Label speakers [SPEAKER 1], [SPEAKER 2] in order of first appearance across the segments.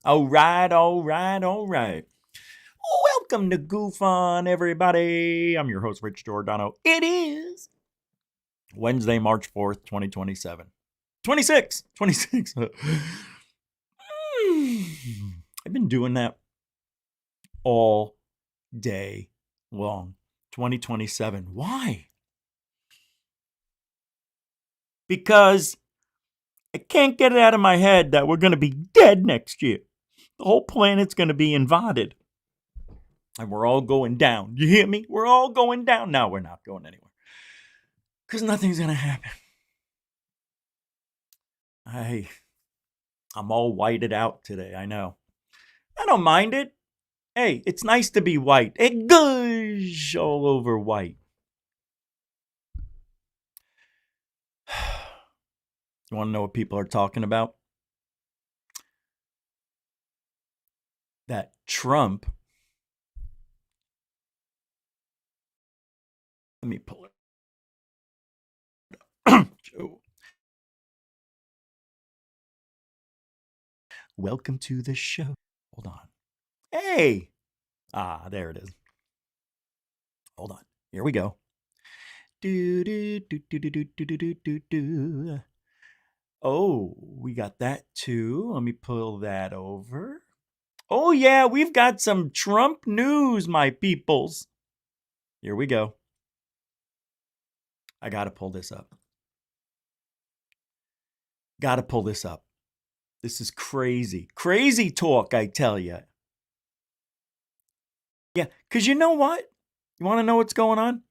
[SPEAKER 1] All right. Welcome to Goof On, everybody. I'm your host, Rich Giordano. It is Wednesday, March 4th, 2027. 26. I've been doing that all day long. 2027. Why? Because I can't get it out of my head that we're going to be dead next year. The whole planet's going to be invaded. And we're all going down. You hear me? We're all going down. No, we're not going anywhere. Because nothing's going to happen. I'm all whited out today, I know. I don't mind it. Hey, it's nice to be white. It goes all over white. You want to know what people are talking about? That Trump, let me pull it. Welcome to the show. Hold on. Hey. There it is. Hold on. Here we go. Oh, we got that too. Let me pull that over. Oh, yeah, we've got some Trump news, my peoples. Here we go. I got to pull this up. This is crazy. Crazy talk, I tell you. Yeah, because you know what? You want to know what's going on?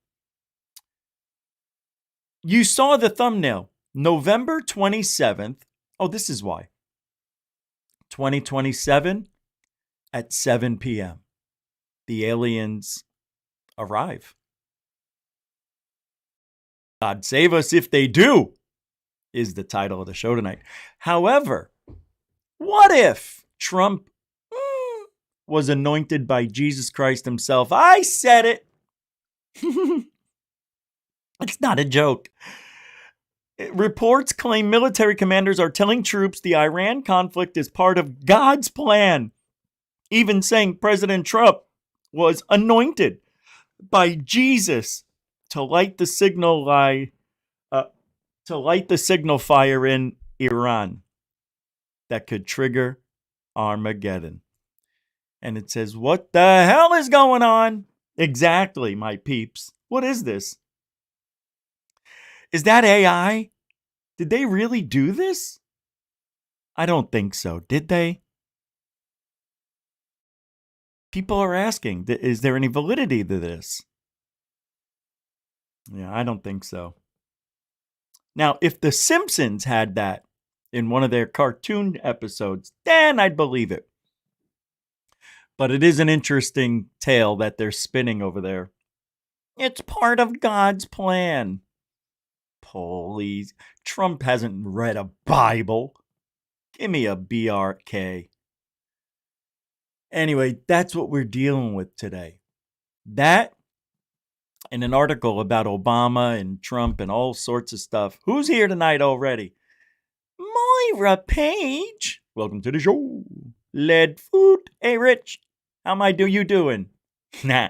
[SPEAKER 1] You saw the thumbnail. November 27th. Oh, this is why. 2027 at 7 p.m. The aliens arrive. God save us if they do, is the title of the show tonight. However, what if Trump was anointed by Jesus Christ himself? I said it. It's not a joke. Reports claim military commanders are telling troops the Iran conflict is part of God's plan, even saying President Trump was anointed by Jesus to light the signal fire in Iran that could trigger Armageddon. And it says, what the hell is going on? Exactly, my peeps. What is this? Is that AI? Did they really do this? I don't think so. Did they? People are asking, is there any validity to this? Yeah, I don't think so. Now, if The Simpsons had that in one of their cartoon episodes, then I'd believe it. But it is an interesting tale that they're spinning over there. It's part of God's plan. Please. Trump hasn't read a Bible. Give me a BRK. Anyway, that's what we're dealing with today. That and an article about Obama and Trump and all sorts of stuff. Who's here tonight already? Moira Page. Welcome to the show. Leadfoot. Hey, Rich. How am I you doing? Nah.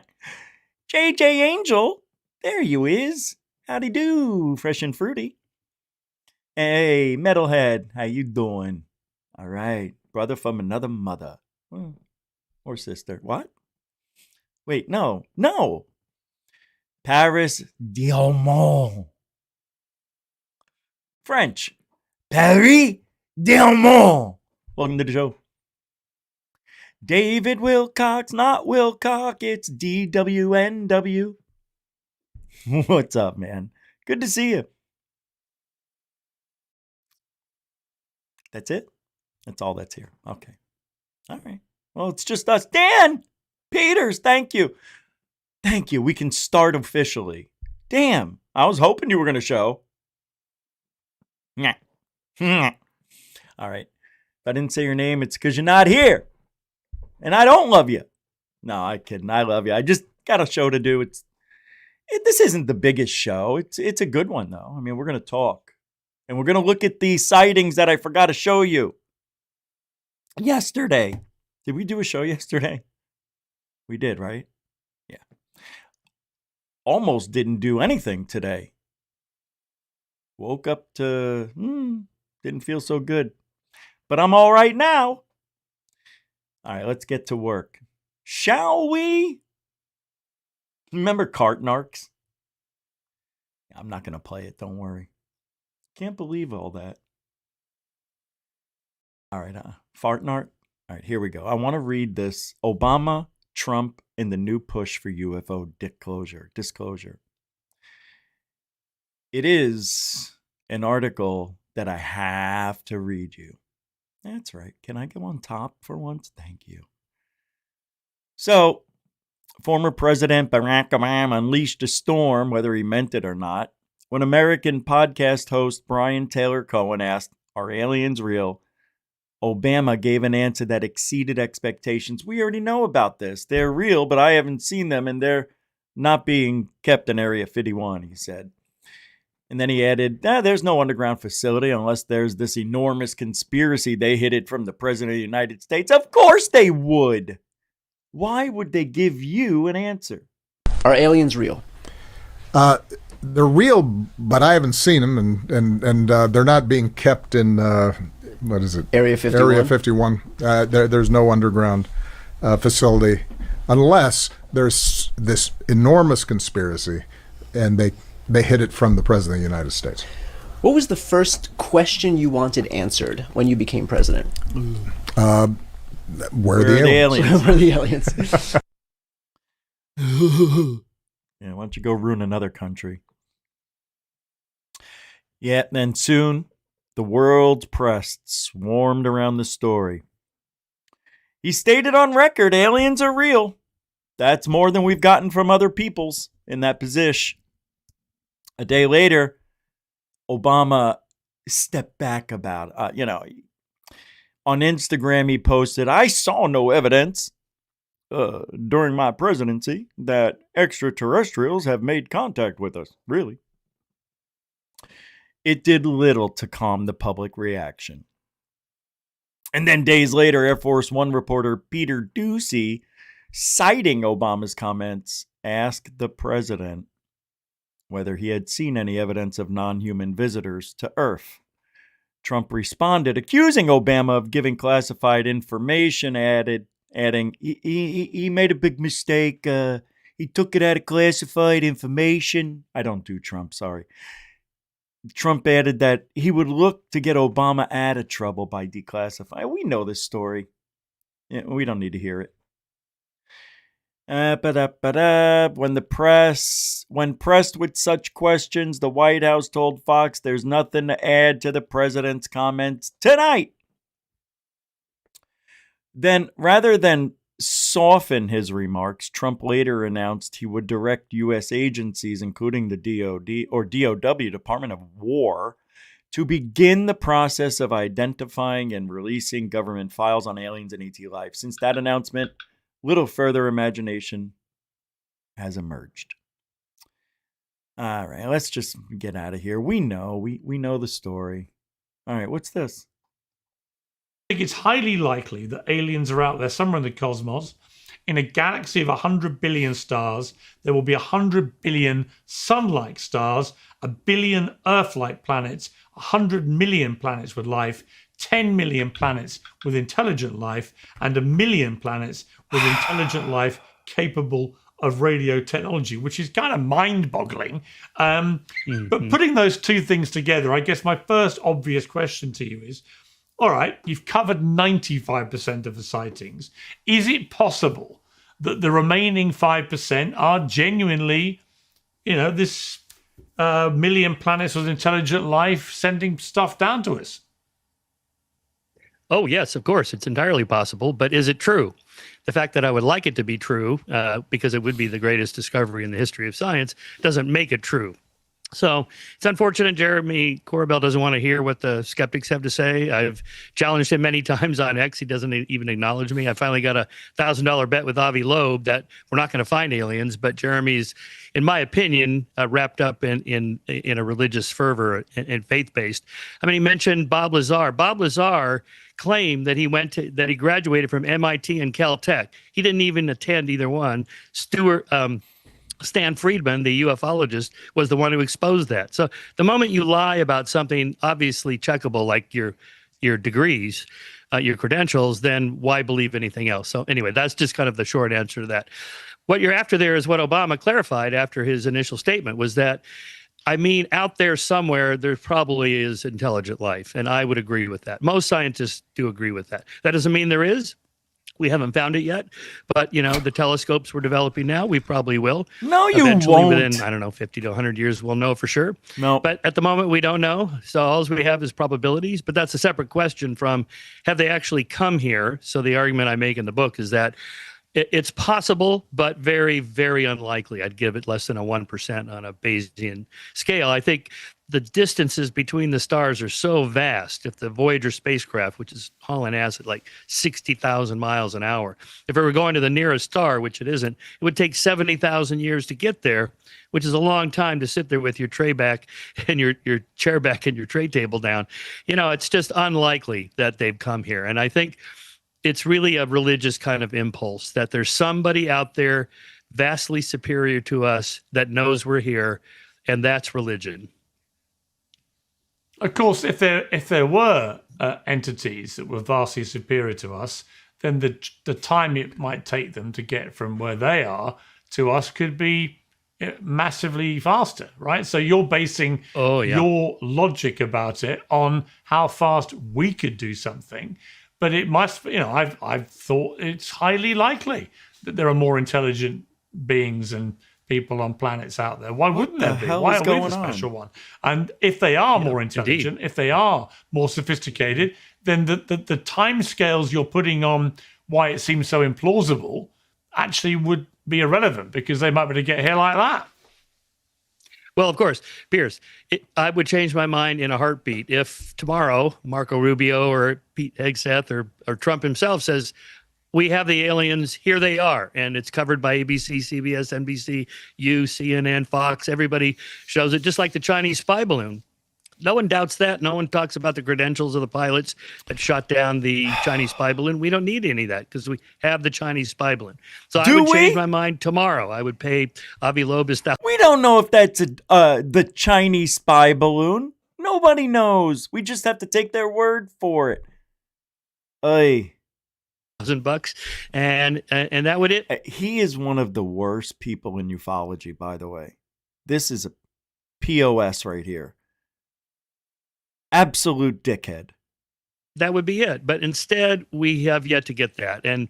[SPEAKER 1] JJ Angel. There you is. Howdy do. Fresh and fruity. Hey, Metalhead. How you doing? All right. Brother from another mother. Or sister. What? Wait, no. Paris Diamond. French. Paris Diamond. Welcome to the show. David Wilcox, not Wilcock. It's DWNW. What's up, man? Good to see you. That's it? That's all that's here. Okay. All right. Well, it's just us. Dan Peters, thank you. Thank you. We can start officially. Damn. I was hoping you were going to show. All right. If I didn't say your name, it's because you're not here. And I don't love you. No, I'm kidding. I love you. I just got a show to do. This isn't the biggest show. It's a good one, though. I mean, we're going to talk. And we're going to look at the sightings that I forgot to show you. Yesterday. Did we do a show yesterday? We did, right? Yeah. Almost didn't do anything today. Woke up to, didn't feel so good. But I'm all right now. All right, let's get to work. Shall we? Remember Cartnarks? I'm not going to play it, don't worry. Can't believe all that. All right, Fartnark. All right, here we go. I want to read this. Obama, Trump, and the new push for UFO disclosure. It is an article that I have to read you. That's right. Can I go on top for once? Thank you. So, former President Barack Obama unleashed a storm, whether he meant it or not, when American podcast host Brian Taylor Cohen asked, "Are aliens real?" Obama gave an answer that exceeded expectations. We already know about this. They're real, but I haven't seen them, and they're not being kept in Area 51, he said. And then he added, there's no underground facility unless there's this enormous conspiracy. They hid it from the President of the United States. Of course they would. Why would they give you an answer?
[SPEAKER 2] Are aliens real?
[SPEAKER 3] They're real, but I haven't seen them, and they're not being kept in, what is it?
[SPEAKER 2] Area 51?
[SPEAKER 3] Area 51. There's no underground facility unless there's this enormous conspiracy, and they hid it from the President of the United States.
[SPEAKER 2] What was the first question you wanted answered when you became president?
[SPEAKER 3] Where are the aliens?
[SPEAKER 2] Where are the aliens?
[SPEAKER 1] Yeah, why don't you go ruin another country? Yeah, and then soon, the world's press swarmed around the story. He stated on record, aliens are real. That's more than we've gotten from other peoples in that position. A day later, Obama stepped back about it. On Instagram, he posted, "I saw no evidence during my presidency that extraterrestrials have made contact with us." Really? It did little to calm the public reaction. And then days later, Air Force One reporter Peter Doocy, citing Obama's comments, asked the president whether he had seen any evidence of non-human visitors to Earth. Trump responded, accusing Obama of giving classified information, adding, he made a big mistake. He took it out of classified information. I don't do Trump, sorry. Trump added that he would look to get Obama out of trouble by declassifying. We know this story. Yeah, we don't need to hear it. When pressed with such questions, the White House told Fox there's nothing to add to the president's comments tonight. Then, rather than soften his remarks, Trump later announced he would direct U.S. agencies, including the DOW, Department of War, to begin the process of identifying and releasing government files on aliens and ET life. Since that announcement, little further imagination has emerged. All right, let's just get out of here. We know the story. All right, what's this?
[SPEAKER 4] I think it's highly likely that aliens are out there somewhere in the cosmos. In a galaxy of 100 billion stars, there will be 100 billion sun-like stars, 1 billion Earth-like planets, 100 million planets with life, 10 million planets with intelligent life, and 1 million planets with intelligent life capable of radio technology, which is kind of mind-boggling. But putting those two things together, I guess my first obvious question to you is, all right, you've covered 95% of the sightings. Is it possible that the remaining 5% are genuinely, this million planets with intelligent life sending stuff down to us?
[SPEAKER 5] Oh, yes, of course. It's entirely possible. But is it true? The fact that I would like it to be true, because it would be the greatest discovery in the history of science, doesn't make it true. So it's unfortunate Jeremy Corbell doesn't want to hear what the skeptics have to say. I've challenged him many times on X. He doesn't even acknowledge me. I finally got a $1,000 bet with Avi Loeb that we're not going to find aliens, but Jeremy's, in my opinion, wrapped up in a religious fervor and faith-based. I mean, he mentioned Bob Lazar. Bob Lazar claimed that he graduated from MIT and Caltech. He didn't even attend either one. Stan Friedman, the ufologist, was the one who exposed that. So the moment you lie about something obviously checkable, like your degrees, your credentials, then why believe anything else? So anyway, that's just kind of the short answer to that. What you're after there is what Obama clarified after his initial statement was that, out there somewhere, there probably is intelligent life. And I would agree with that. Most scientists do agree with that. That doesn't mean there is. We haven't found it yet, but the telescopes we're developing now, we probably will.
[SPEAKER 1] No, you
[SPEAKER 5] eventually,
[SPEAKER 1] won't.
[SPEAKER 5] Within 50 to 100 years, we'll know for sure.
[SPEAKER 1] No,
[SPEAKER 5] but at the moment we don't know. So all we have is probabilities. But that's a separate question from have they actually come here? So the argument I make in the book is that it's possible, but very, very unlikely. I'd give it less than a 1% on a Bayesian scale. I think the distances between the stars are so vast. If the Voyager spacecraft, which is hauling ass at like 60,000 miles an hour, if it were going to the nearest star, which it isn't, it would take 70,000 years to get there, which is a long time to sit there with your tray back and your chair back and your tray table down. It's just unlikely that they've come here. And I think it's really a religious kind of impulse that there's somebody out there vastly superior to us that knows we're here, and that's religion.
[SPEAKER 4] Of course, if there were entities that were vastly superior to us, then the time it might take them to get from where they are to us could be massively faster, right? So you're basing your logic about it on how fast we could do something. But it must, I've thought it's highly likely that there are more intelligent beings and people on planets out there. Why wouldn't there be? Why are we the special one? And if they are more intelligent, if they are more sophisticated, then the time scales you're putting on why it seems so implausible actually would be irrelevant because they might be able to get here like that.
[SPEAKER 5] Well, of course, Pierce, I would change my mind in a heartbeat if tomorrow Marco Rubio or Pete Hegseth or Trump himself says, we have the aliens, here they are. And it's covered by ABC, CBS, NBC, CNN, Fox. Everybody shows it, just like the Chinese spy balloon. No one doubts that. No one talks about the credentials of the pilots that shot down the Chinese spy balloon. We don't need any of that because we have the Chinese spy balloon. So I would change my mind tomorrow. I would pay Avi Loeb his stuff.
[SPEAKER 1] We don't know if that's the Chinese spy balloon. Nobody knows. We just have to take their word for it. Ay.
[SPEAKER 5] $1,000 and that would it.
[SPEAKER 1] He is one of the worst people in ufology, by the way. This is a POS right here. Absolute dickhead.
[SPEAKER 5] That would be it. But instead, we have yet to get that. And,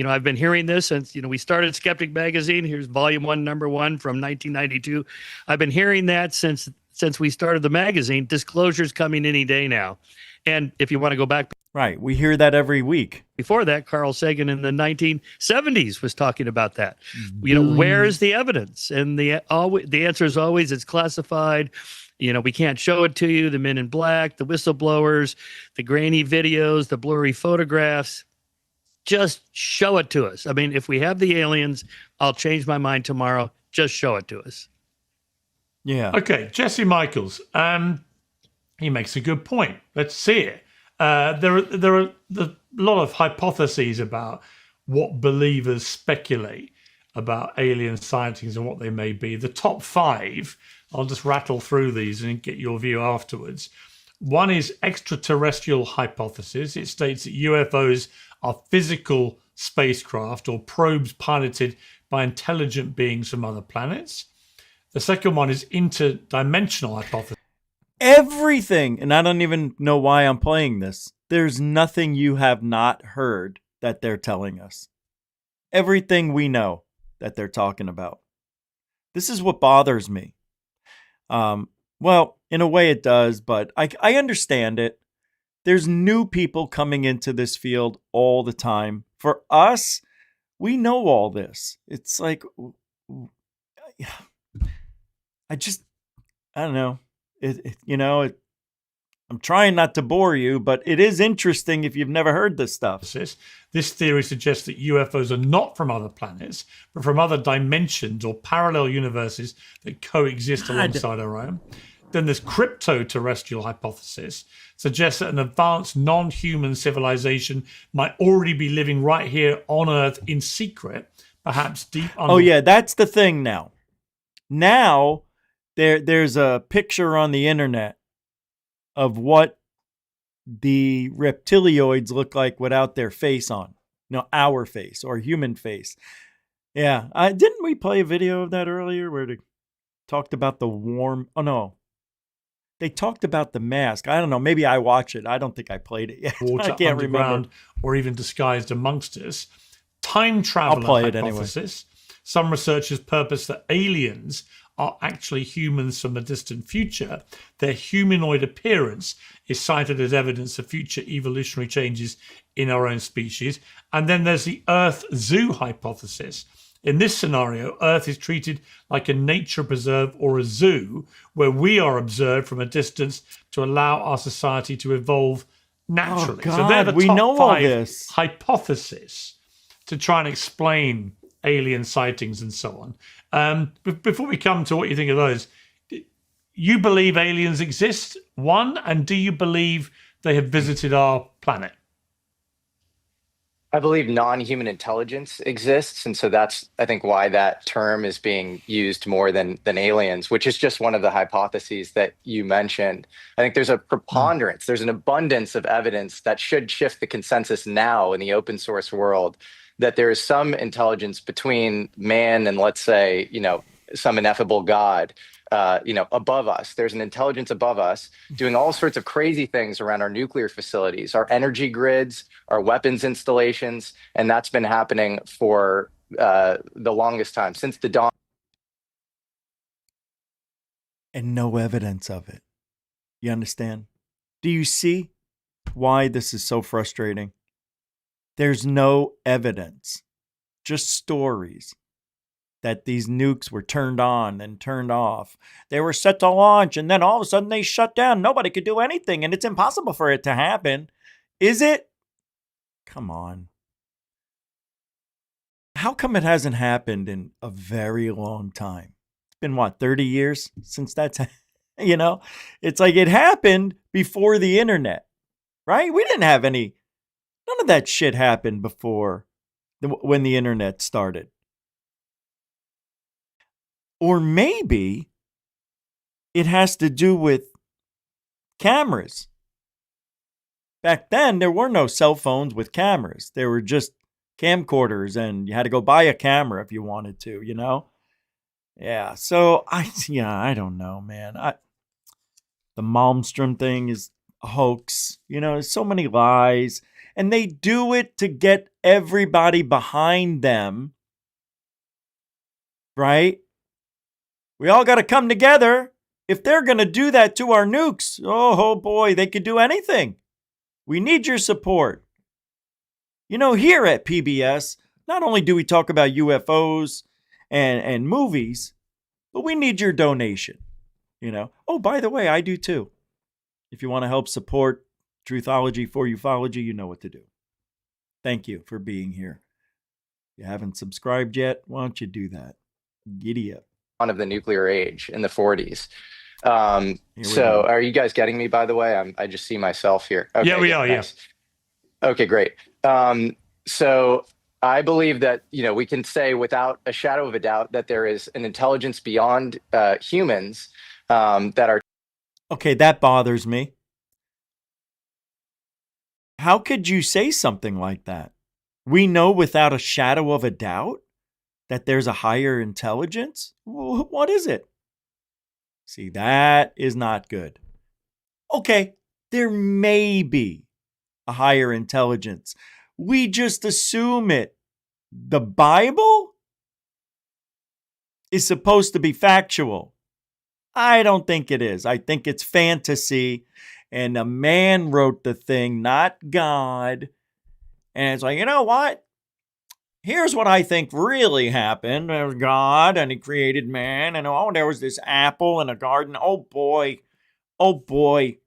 [SPEAKER 5] I've been hearing this since, we started Skeptic Magazine. Here's volume 1, number 1 from 1992. I've been hearing that since we started the magazine. Disclosure's coming any day now. And if you want to go back
[SPEAKER 1] Right. We hear that every week.
[SPEAKER 5] Before that, Carl Sagan in the 1970s was talking about that. Where's the evidence? And the answer is always it's classified. We can't show it to you. The men in black, the whistleblowers, the grainy videos, the blurry photographs. Just show it to us. I mean, if we have the aliens, I'll change my mind tomorrow. Just show it to us.
[SPEAKER 1] Yeah.
[SPEAKER 4] Okay, Jesse Michaels. He makes a good point. Let's see it. There are a lot of hypotheses about what believers speculate about alien sightings and what they may be. The top 5, I'll just rattle through these and get your view afterwards. One is extraterrestrial hypothesis. It states that UFOs are physical spacecraft or probes piloted by intelligent beings from other planets. The second one is interdimensional hypothesis.
[SPEAKER 1] Everything, and I don't even know why I'm playing this. There's nothing you have not heard that they're telling us. Everything we know that they're talking about. This is what bothers me. Well, in a way it does, but I understand it. There's new people coming into this field all the time. For us, we know all this. It's like, I don't know. I'm trying not to bore you, but it is interesting if you've never heard this stuff.
[SPEAKER 4] This theory suggests that UFOs are not from other planets, but from other dimensions or parallel universes that coexist alongside our own. Then this crypto-terrestrial hypothesis suggests that an advanced non-human civilization might already be living right here on Earth in secret, perhaps deep under.
[SPEAKER 1] Oh yeah, that's the thing now. Now there's a picture on the internet of what the reptilioids look like without their face on. Our face or human face. Yeah. Didn't we play a video of that earlier where they talked about the warm... Oh, no. They talked about the mask. I don't know. Maybe I watched it. I don't think I played it yet.
[SPEAKER 4] Water,
[SPEAKER 1] I can't remember.
[SPEAKER 4] Or even disguised amongst us. Time travel hypothesis. Anyway. Some researchers purpose that aliens are actually humans from the distant future. Their humanoid appearance is cited as evidence of future evolutionary changes in our own species. And then there's the Earth Zoo hypothesis. In this scenario, Earth is treated like a nature preserve or a zoo where we are observed from a distance to allow our society to evolve naturally.
[SPEAKER 1] Oh God,
[SPEAKER 4] so they're the
[SPEAKER 1] we
[SPEAKER 4] top
[SPEAKER 1] know
[SPEAKER 4] 5
[SPEAKER 1] all this.
[SPEAKER 4] hypotheses to try and explain alien sightings and so on. But before we come to what you think of those, you believe aliens exist, one, and do you believe they have visited our planet?
[SPEAKER 6] I believe non-human intelligence exists, and so that's, I think, why that term is being used more than aliens, which is just one of the hypotheses that you mentioned. I think there's a preponderance, there's an abundance of evidence that should shift the consensus now in the open source world that there is some intelligence between man and, let's say, some ineffable God, above us. There's an intelligence above us doing all sorts of crazy things around our nuclear facilities, our energy grids, our weapons installations, and that's been happening for the longest time, since the dawn.
[SPEAKER 1] And no evidence of it. You understand? Do you see why this is so frustrating? There's no evidence, just stories that these nukes were turned on and turned off. They were set to launch, and then all of a sudden they shut down. Nobody could do anything, and it's impossible for it to happen. Is it? Come on. How come it hasn't happened in a very long time? It's been, 30 years since that's, It's like it happened before the internet, right? We didn't have none of that shit happened before when the internet started. Or maybe it has to do with cameras. Back then, there were no cell phones with cameras. There were just camcorders, and you had to go buy a camera if you wanted to, Yeah, so I don't know, man. The Malmstrom thing is a hoax. There's so many lies. And they do it to get everybody behind them, right? We all got to come together. If they're going to do that to our nukes, oh boy, they could do anything. We need your support. You know, here at PBS, not only do we talk about UFOs and movies, but we need your donation. You know, oh, by the way, I do too. If you want to help support Truthology for Ufology, you know what to do. Thank you for being here. If you haven't subscribed yet, why don't you do that? Giddy up.
[SPEAKER 6] Of the nuclear age in the 40s.
[SPEAKER 1] Here we
[SPEAKER 6] So
[SPEAKER 1] go.
[SPEAKER 6] are you guys getting me, by the way? I just see myself here. Okay,
[SPEAKER 4] Yeah, we are,
[SPEAKER 6] nice. Okay, great. So I believe that, you know, we can say without a shadow of a doubt that there is an intelligence beyond humans that are
[SPEAKER 1] Okay, that bothers me. How could you say something like that? We know without a shadow of a doubt that there's a higher intelligence? What is it? See, that is not good. Okay, there may be a higher intelligence. We just assume it. The Bible is supposed to be factual. I don't think it is. I think it's fantasy. And a man wrote the thing, not God. And it's like, you know what? Here's what I think really happened. There was God and he created man. And oh, there was this apple in a garden. Oh boy,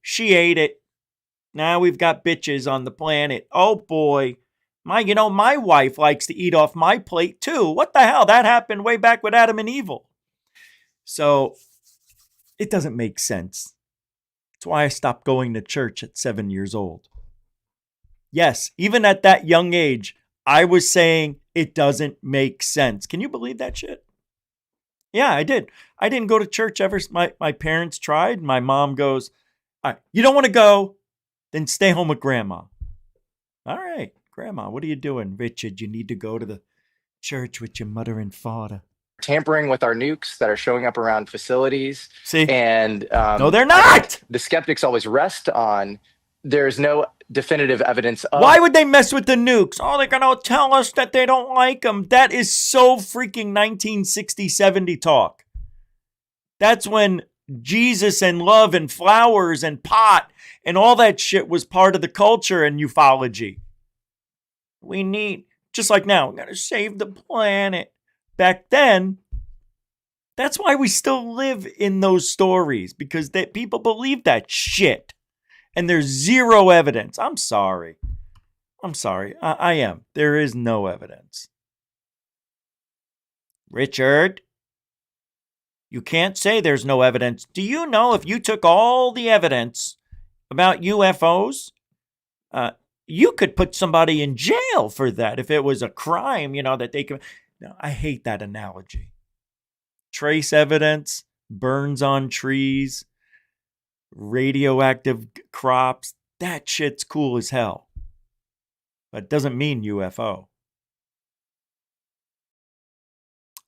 [SPEAKER 1] she ate it. Now we've got bitches on the planet. Oh boy. My wife likes to eat off my plate too. What the hell? That happened way back with Adam and Evil. So it doesn't make sense. That's why I stopped going to church at 7 years old. Yes, even at that young age, I was saying it doesn't make sense. Can you believe that shit? Yeah, I did. I didn't go to church ever. My parents tried. My mom goes, all right, you don't want to go? Then stay home with grandma. All right, grandma, what are you doing? Richard, you need to go to the church with your mother and father.
[SPEAKER 6] tampering with our nukes that are showing up around facilities.
[SPEAKER 1] See?
[SPEAKER 6] And
[SPEAKER 1] no, they're not.
[SPEAKER 6] The skeptics always rest on there's no definitive evidence of.
[SPEAKER 1] Why would they mess with the nukes? Oh, they're going to tell us that they don't like them. That is so freaking 1960, 70 talk. That's when Jesus and love and flowers and pot and all that shit was part of the culture and ufology. We need, just like now, we're going to save the planet. Back then, that's why we still live in those stories, because people believe that shit. And there's zero evidence. I'm sorry. I am. There is no evidence. Richard, you can't say there's no evidence. Do you know if you took all the evidence about UFOs, you could put somebody in jail for that if it was a crime, that they could. No, I hate that analogy. Trace evidence, burns on trees, radioactive crops, that shit's cool as hell. But it doesn't mean UFO.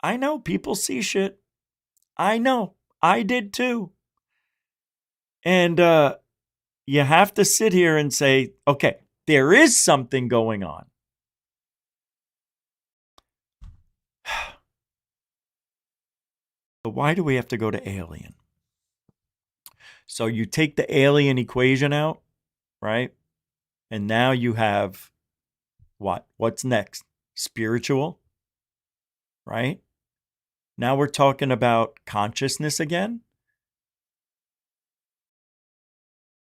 [SPEAKER 1] I know people see shit. I know. I did too. And you have to sit here and say, okay, there is something going on. But why do we have to go to alien? So you take the alien equation out, right? And now you have what? What's next? Spiritual, right? Now we're talking about consciousness again.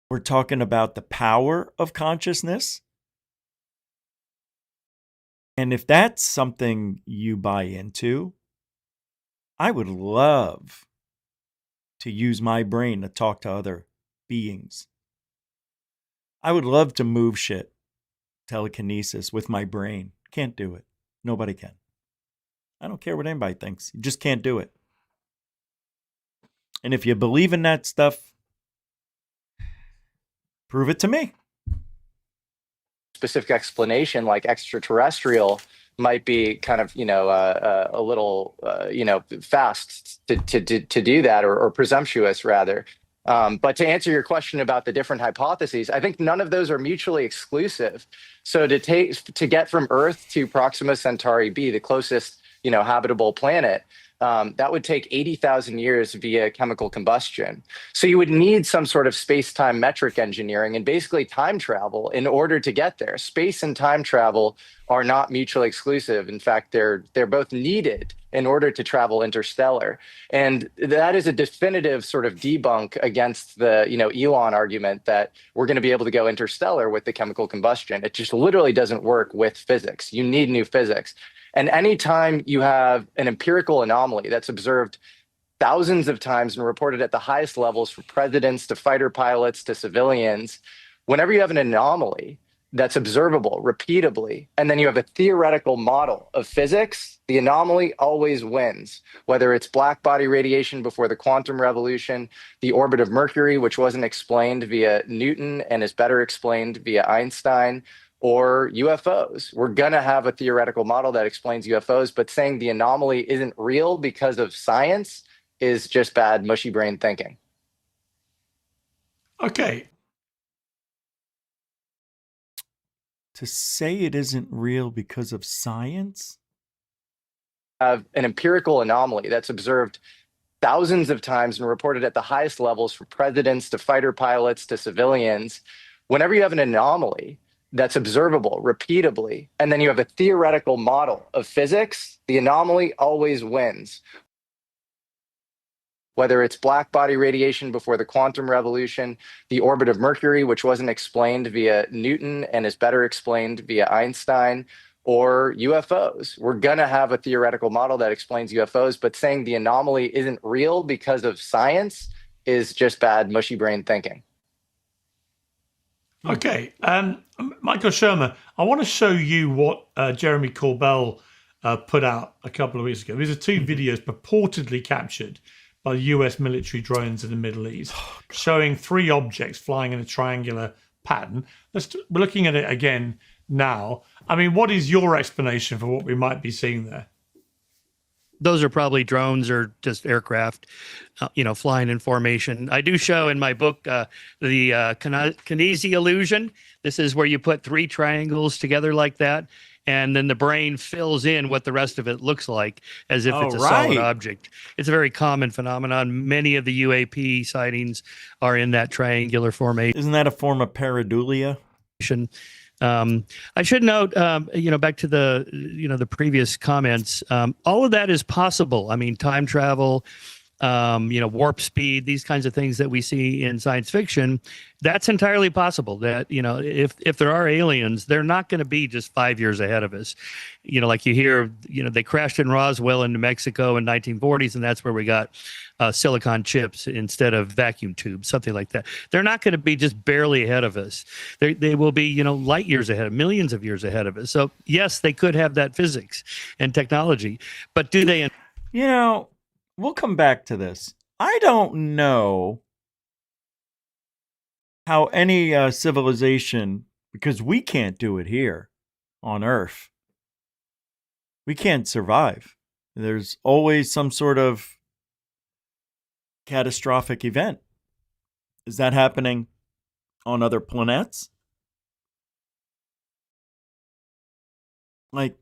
[SPEAKER 1] We're talking about the power of consciousness. And if that's something you buy into, I would love to use my brain to talk to other beings. I would love to move shit, telekinesis with my brain. Can't do it. Nobody can. I don't care what anybody thinks. You just can't do it. And if you believe in that stuff, prove it to me.
[SPEAKER 6] Specific explanation like extraterrestrial might be kind of, a little, fast to do that, or presumptuous rather. But to answer your question about the different hypotheses, I think none of those are mutually exclusive. So to get from Earth to Proxima Centauri B, the closest, habitable planet, that would take 80,000 years via chemical combustion. So you would need some sort of space-time metric engineering and basically time travel in order to get there. Space and time travel are not mutually exclusive. In fact, they're both needed in order to travel interstellar. And that is a definitive sort of debunk against the, Elon argument that we're going to be able to go interstellar with the chemical combustion. It just literally doesn't work with physics. You need new physics. And anytime you have an empirical anomaly that's observed thousands of times and reported at the highest levels from presidents to fighter pilots to civilians, whenever you have an anomaly that's observable repeatably, and then you have a theoretical model of physics, the anomaly always wins. Whether it's black body radiation before the quantum revolution, the orbit of Mercury, which wasn't explained via Newton and is better explained via Einstein, or UFOs. We're going to have a theoretical model that explains UFOs, but saying the anomaly isn't real because of science is just bad, mushy brain thinking.
[SPEAKER 4] Okay.
[SPEAKER 1] To say it isn't real because of science?
[SPEAKER 6] Have an empirical anomaly that's observed thousands of times and reported at the highest levels from presidents to fighter pilots to civilians. Whenever you have an anomaly that's observable repeatably, and then you have a theoretical model of physics, the anomaly always wins. Whether it's black body radiation before the quantum revolution, the orbit of Mercury, which wasn't explained via Newton and is better explained via Einstein, or UFOs. We're going to have a theoretical model that explains UFOs, but saying the anomaly isn't real because of science is just bad, mushy brain thinking.
[SPEAKER 4] Okay. Michael Shermer, I want to show you what Jeremy Corbell put out a couple of weeks ago. These are two videos purportedly captured by US military drones in the Middle East, showing three objects flying in a triangular pattern. We're looking at it again now. I mean, what is your explanation for what we might be seeing there?
[SPEAKER 5] Those are probably drones or just aircraft, flying in formation. I do show in my book the Kinesi illusion. This is where you put three triangles together like that, and then the brain fills in what the rest of it looks like as if it's a solid object. It's a very common phenomenon. Many of the UAP sightings are in that triangular formation.
[SPEAKER 1] Isn't that a form of pareidolia?
[SPEAKER 5] I should note, back to the previous comments, all of that is possible. I mean, time travel, warp speed, these kinds of things that we see in science fiction, that's entirely possible. That, if there are aliens, they're not going to be just 5 years ahead of us. Like you hear, they crashed in Roswell in New Mexico in 1940s, and that's where we got silicon chips instead of vacuum tubes, something like that. They're not going to be just barely ahead of us. They will be, light years ahead, millions of years ahead of us. So yes, they could have that physics and technology, but do they?
[SPEAKER 1] We'll come back to this. I don't know how any civilization, because we can't do it here on Earth. We can't survive. There's always some sort of catastrophic event. Is that happening on other planets? Like,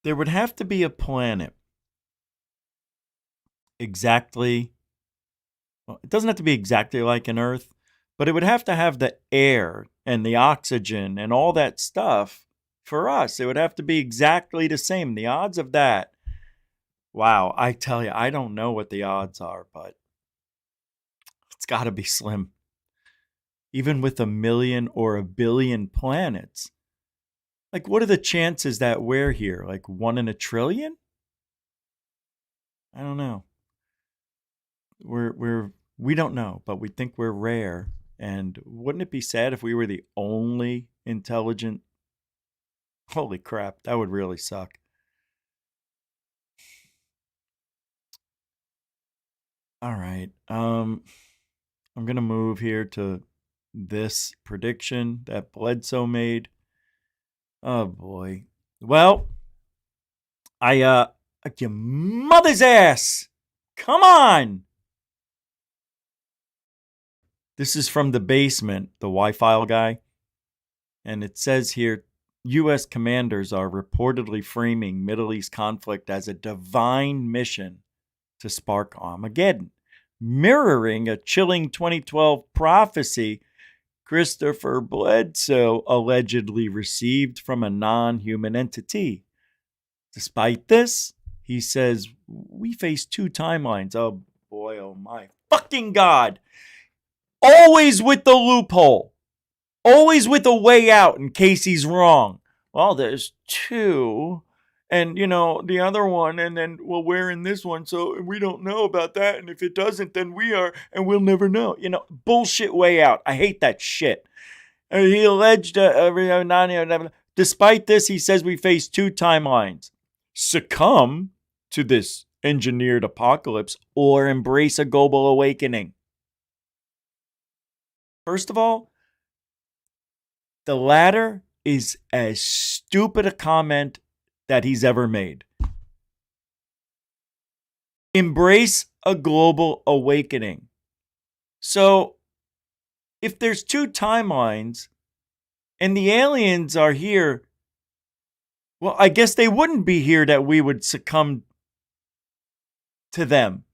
[SPEAKER 1] there would have to be a planet exactly, well, it doesn't have to be exactly like an Earth, but it would have to have the air and the oxygen and all that stuff for us. It would have to be exactly the same. The odds of that, wow, I tell you, I don't know what the odds are, but it's got to be slim. Even with 1 million or 1 billion planets. Like, what are the chances that we're here? Like 1 in a trillion? I don't know. We don't know, but we think we're rare. And wouldn't it be sad if we were the only intelligent? Holy crap, that would really suck. All right. I'm going to move here to this prediction that Bledsoe made. Oh boy. Well, your mother's ass. Come on. This is from The Basement, the Wi-Fi guy. And it says here, U.S. commanders are reportedly framing Middle East conflict as a divine mission to spark Armageddon, mirroring a chilling 2012 prophecy Christopher Bledsoe allegedly received from a non-human entity. Despite this, he says, we face two timelines. Oh boy, oh my fucking God. Always with the loophole. Always with a way out in case he's wrong. Well, there's two. And, the other one, and then, well, we're in this one, so we don't know about that. And if it doesn't, then we are, and we'll never know. Bullshit way out. I hate that shit. He alleged, despite this, he says we face two timelines. Succumb to this engineered apocalypse or embrace a global awakening. First of all, the latter is as stupid a comment that he's ever made. Embrace a global awakening. So, if there's two timelines and the aliens are here, well, I guess they wouldn't be here that we would succumb to them.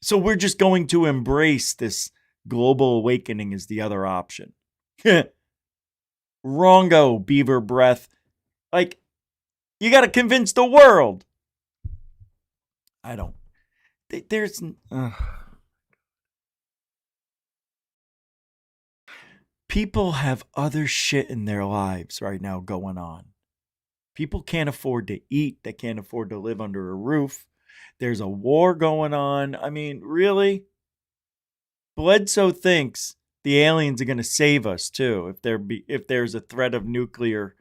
[SPEAKER 1] So we're just going to embrace this global awakening as the other option. Wrongo, beaver breath. Like, you got to convince the world. I don't. There's. People have other shit in their lives right now going on. People can't afford to eat. They can't afford to live under a roof. There's a war going on. I mean, really? Bledsoe thinks the aliens are going to save us too if there's a threat of nuclear.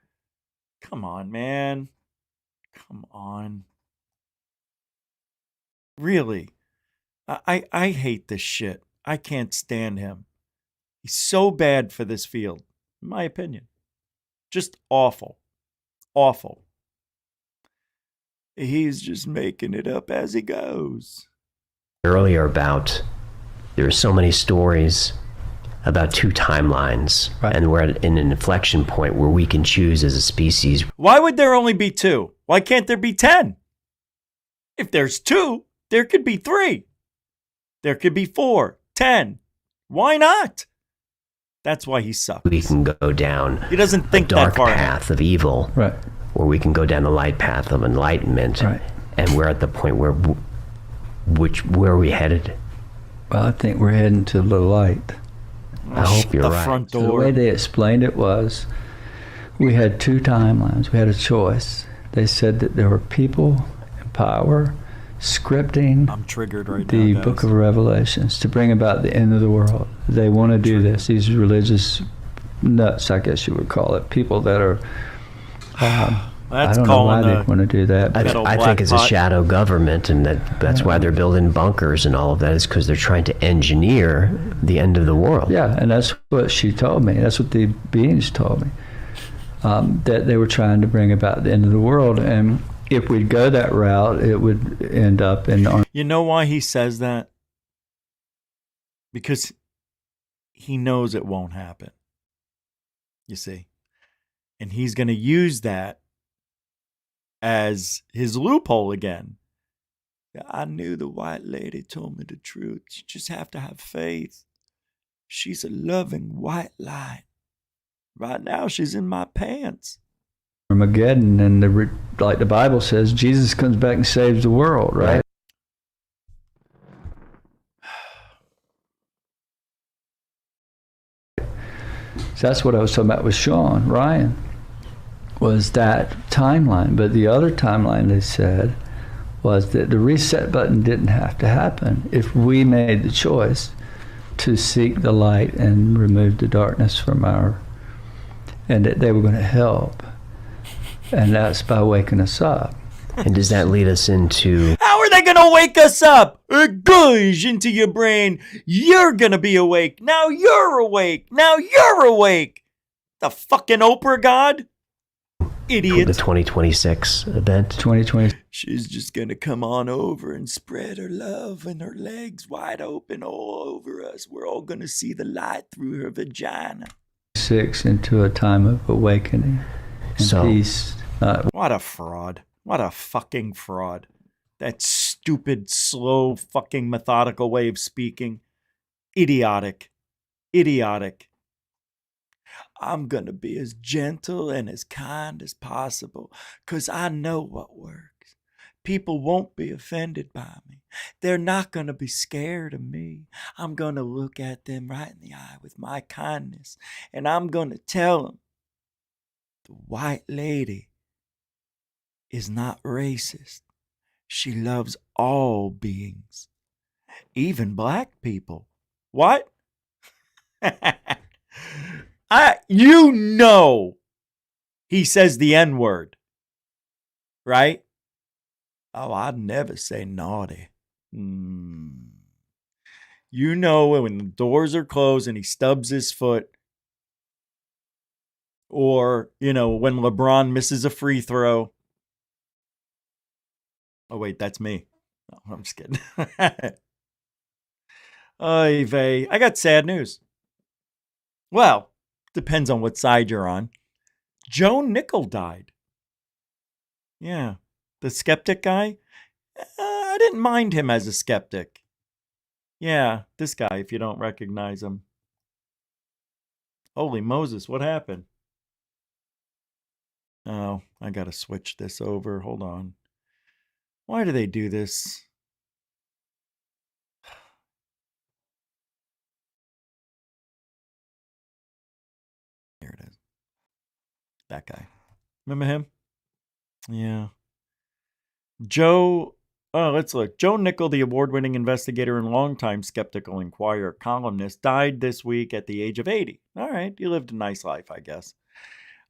[SPEAKER 1] Come on, man. Come on. Really? I hate this shit. I can't stand him. He's so bad for this field, in my opinion. Just awful. Awful. He's just making it up as he goes.
[SPEAKER 7] Earlier about there are so many stories about two timelines, right, and we're at an inflection point where we can choose as a species.
[SPEAKER 1] Why would there only be two? Why can't there be 10? If there's two, there could be 3. There could be 4, 10. Why not? That's why he sucks.
[SPEAKER 7] We can go down
[SPEAKER 1] he doesn't think
[SPEAKER 7] a dark
[SPEAKER 1] that far
[SPEAKER 7] path of evil,
[SPEAKER 8] right,
[SPEAKER 7] or we can go down the light path of enlightenment,
[SPEAKER 8] right.
[SPEAKER 7] And we're at the point where are we headed?
[SPEAKER 8] Well, I think we're heading to the light.
[SPEAKER 7] I hope you're
[SPEAKER 1] the
[SPEAKER 7] right.
[SPEAKER 1] Front door.
[SPEAKER 8] So the way they explained it was, we had two timelines. We had a choice. They said that there were people in power scripting
[SPEAKER 1] I'm triggered right
[SPEAKER 8] the
[SPEAKER 1] now, guys.
[SPEAKER 8] book of Revelations to bring about the end of the world. They want to do this. These religious nuts, I guess you would call it, people that are I don't know why they want to do that.
[SPEAKER 7] I think it's a shadow government, and that's why they're building bunkers and all of that, is because they're trying to engineer the end of the world.
[SPEAKER 8] Yeah, and that's what she told me. That's what the beings told me, that they were trying to bring about the end of the world. And if we'd go that route, it would end up in...
[SPEAKER 1] You know why he says that? Because he knows it won't happen. You see? And he's going to use that as his loophole again. I knew the white lady told me the truth. You just have to have faith. She's a loving white light. Right now, she's in my pants.
[SPEAKER 8] Armageddon, and like the Bible says, Jesus comes back and saves the world, right? So that's what I was talking about with Sean Ryan, was that timeline. But the other timeline, they said, was that the reset button didn't have to happen if we made the choice to seek the light and remove the darkness from and that they were going to help. And that's by waking us up.
[SPEAKER 7] And does that lead us into...
[SPEAKER 1] How are they going to wake us up? It goes into your brain. You're going to be awake. Now you're awake. Now you're awake. The fucking Oprah God? Idiot.
[SPEAKER 7] The 2026 event?
[SPEAKER 8] 2020.
[SPEAKER 1] She's just going to come on over and spread her love and her legs wide open all over us. We're all going to see the light through her vagina.
[SPEAKER 8] 2006 into a time of awakening and
[SPEAKER 7] So-
[SPEAKER 8] peace.
[SPEAKER 1] What a fraud. What a fucking fraud. That stupid, slow, fucking methodical way of speaking. Idiotic. Idiotic. I'm going to be as gentle and as kind as possible because I know what works. People won't be offended by me. They're not going to be scared of me. I'm going to look at them right in the eye with my kindness, and I'm going to tell them the white lady is not racist. She loves all beings, even black people. What? You know he says the N-word, right? Oh, I'd never say naughty. You know when the doors are closed and he stubs his foot, or, when LeBron misses a free throw. Oh, wait, that's me. Oh, I'm just kidding. Oy vey. I got sad news. Well, depends on what side you're on. Joe Nickell died. Yeah, the skeptic guy. I didn't mind him as a skeptic. Yeah, this guy, if you don't recognize him. Holy Moses, what happened? Oh, I got to switch this over. Hold on. Why do they do this? Here it is. That guy. Remember him? Yeah. Let's look. Joe Nickell, the award-winning investigator and longtime Skeptical Inquirer columnist, died this week at the age of 80. All right, he lived a nice life, I guess.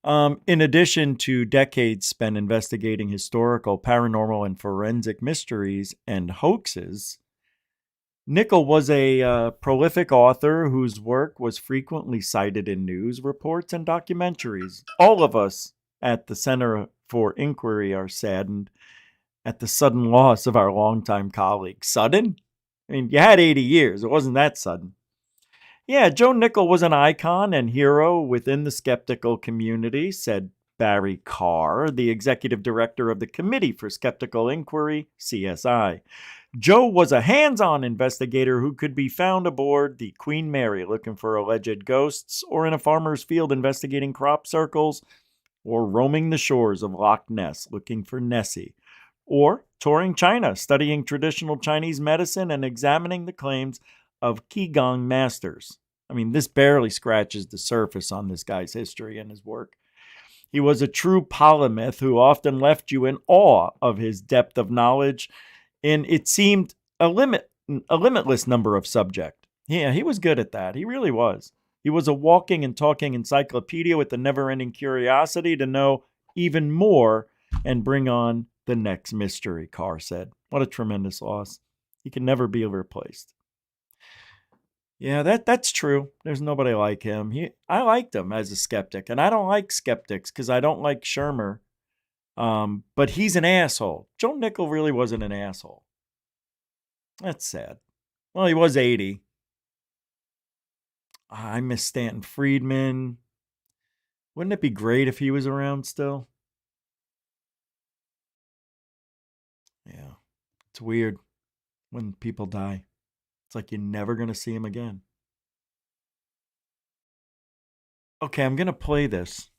[SPEAKER 1] In addition to decades spent investigating historical, paranormal, and forensic mysteries and hoaxes, Nickell was a prolific author whose work was frequently cited in news reports and documentaries. All of us at the Center for Inquiry are saddened at the sudden loss of our longtime colleague. Sudden? I mean, you had 80 years. It wasn't that sudden. Yeah, Joe Nickell was an icon and hero within the skeptical community, said Barry Carr, the executive director of the Committee for Skeptical Inquiry, CSI. Joe was a hands-on investigator who could be found aboard the Queen Mary looking for alleged ghosts, or in a farmer's field investigating crop circles, or roaming the shores of Loch Ness looking for Nessie, or touring China, studying traditional Chinese medicine and examining the claims of Qigong masters. I mean, this barely scratches the surface on this guy's history and his work. He was a true polymath who often left you in awe of his depth of knowledge, and it seemed a limitless number of subject. Yeah, he was good at that. He really was. He was a walking and talking encyclopedia with a never-ending curiosity to know even more and bring on the next mystery, Carr said. What a tremendous loss. He can never be replaced. Yeah, that's true. There's nobody like him. I liked him as a skeptic, and I don't like skeptics because I don't like Shermer. But he's an asshole. Joe Nickell really wasn't an asshole. That's sad. Well, he was 80. I miss Stanton Friedman. Wouldn't it be great if he was around still? Yeah, it's weird when people die. It's like you're never going to see him again. Okay, I'm going to play this.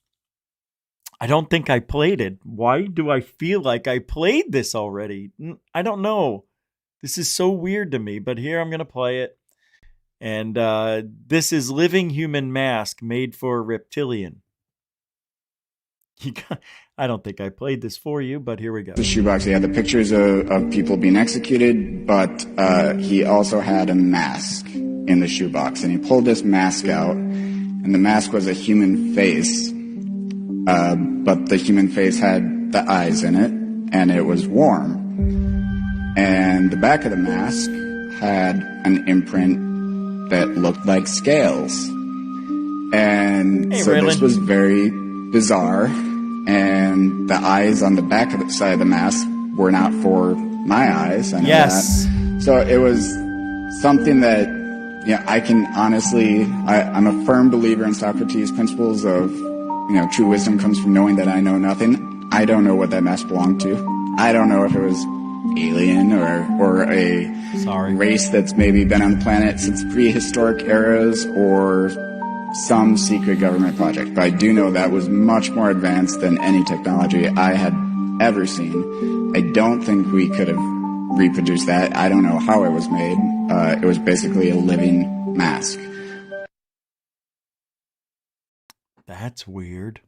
[SPEAKER 1] I don't think I played it. Why do I feel like I played this already? I don't know. This is so weird to me, but here I'm going to play it. And this is Living Human Mask made for Reptilian. I don't think I played this for you, but here we go.
[SPEAKER 9] The shoebox, he had the pictures of people being executed, but he also had a mask in the shoebox. And he pulled this mask out, and the mask was a human face, but the human face had the eyes in it, and it was warm. And the back of the mask had an imprint that looked like scales. And
[SPEAKER 1] hey,
[SPEAKER 9] so
[SPEAKER 1] Raylan.
[SPEAKER 9] This was very bizarre. And the eyes on the back of the side of the mask were not for my eyes. I know
[SPEAKER 1] yes.
[SPEAKER 9] that. So it was something that Yeah, I can honestly, I'm a firm believer in Socrates' principles of, true wisdom comes from knowing that I know nothing. I don't know what that mask belonged to. I don't know if it was alien or a race that's maybe been on the planet since prehistoric eras or some secret government project. But I do know that was much more advanced than any technology I had ever seen. I don't think we could have reproduced that. I don't know how it was made. It was basically a living mask.
[SPEAKER 1] That's weird.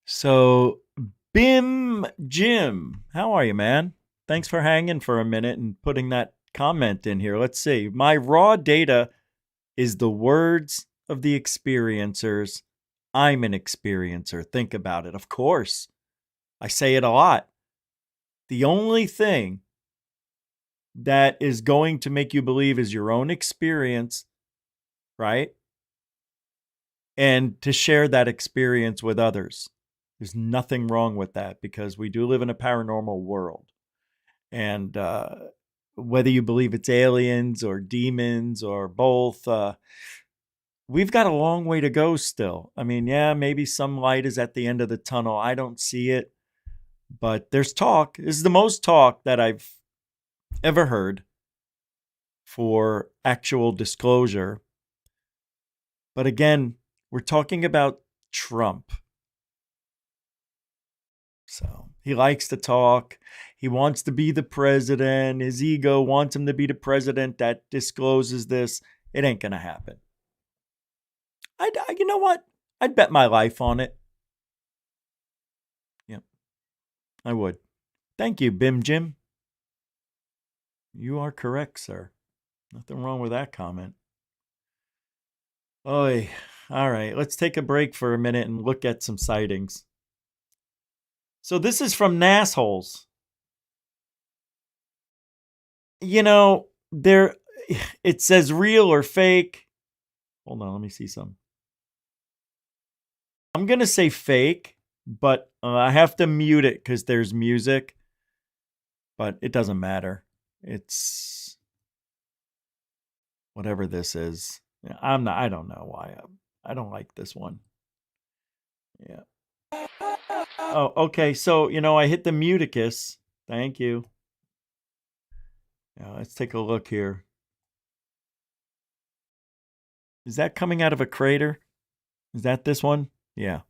[SPEAKER 1] So, Bim Jim, how are you, man? Thanks for hanging for a minute and putting that comment in here. Let's see. My raw data is the words of the experiencers. I'm an experiencer. Think about it. Of course. I say it a lot. The only thing that is going to make you believe is your own experience, right? And to share that experience with others. There's nothing wrong with that because we do live in a paranormal world. And whether you believe it's aliens or demons or both, we've got a long way to go still. I mean, yeah, maybe some light is at the end of the tunnel. I don't see it, but there's talk. This is the most talk that I've ever heard for actual disclosure. But again, we're talking about Trump. So he likes to talk. He wants to be the president. His ego wants him to be the president that discloses this. It ain't going to happen. You know what? I'd bet my life on it. Yeah, I would. Thank you, Bim Jim. You are correct, sir. Nothing wrong with that comment. Oy. All right, let's take a break for a minute and look at some sightings. So this is from Nassholes. It says real or fake. Hold on, let me see some. I'm going to say fake, but I have to mute it because there's music. But it doesn't matter. It's whatever this is. I don't know why. I don't like this one. Yeah. Oh, okay. So, I hit the muticus. Thank you. Yeah, let's take a look here. Is that coming out of a crater? Is that this one? Yeah.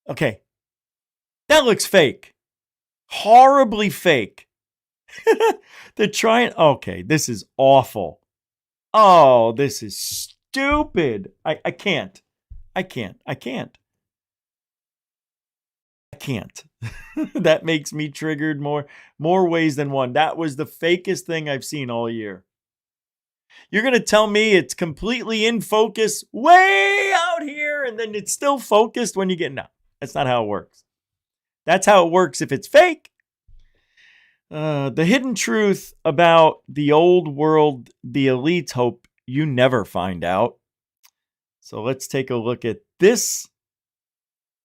[SPEAKER 1] Okay. That looks fake. Horribly fake. They're trying. Okay, this is awful. Oh, this is stupid. I can't. That makes me triggered more ways than one. That was the fakest thing I've seen all year. You're going to tell me it's completely in focus way out here and then it's still focused when you get... No, that's not how it works. That's how it works if it's fake. The hidden truth about the old world, the elites hope you never find out. So let's take a look at this.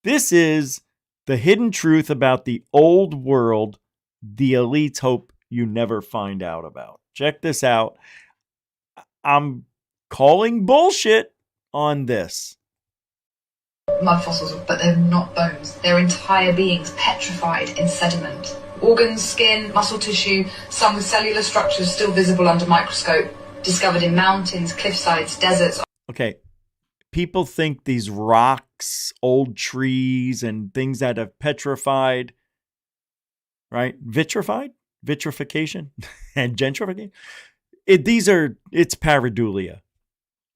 [SPEAKER 1] This is the hidden truth about the old world, the elites hope you never find out about. Check this out. I'm calling bullshit on this.
[SPEAKER 10] Mud fossils, but they're not bones. They're entire beings petrified in sediment. Organs, skin, muscle tissue, some with cellular structures still visible under microscope, discovered in mountains, cliffsides, deserts.
[SPEAKER 1] Okay, people think these rocks, old trees, and things that have petrified, right? Vitrification and gentrification. It's pareidolia.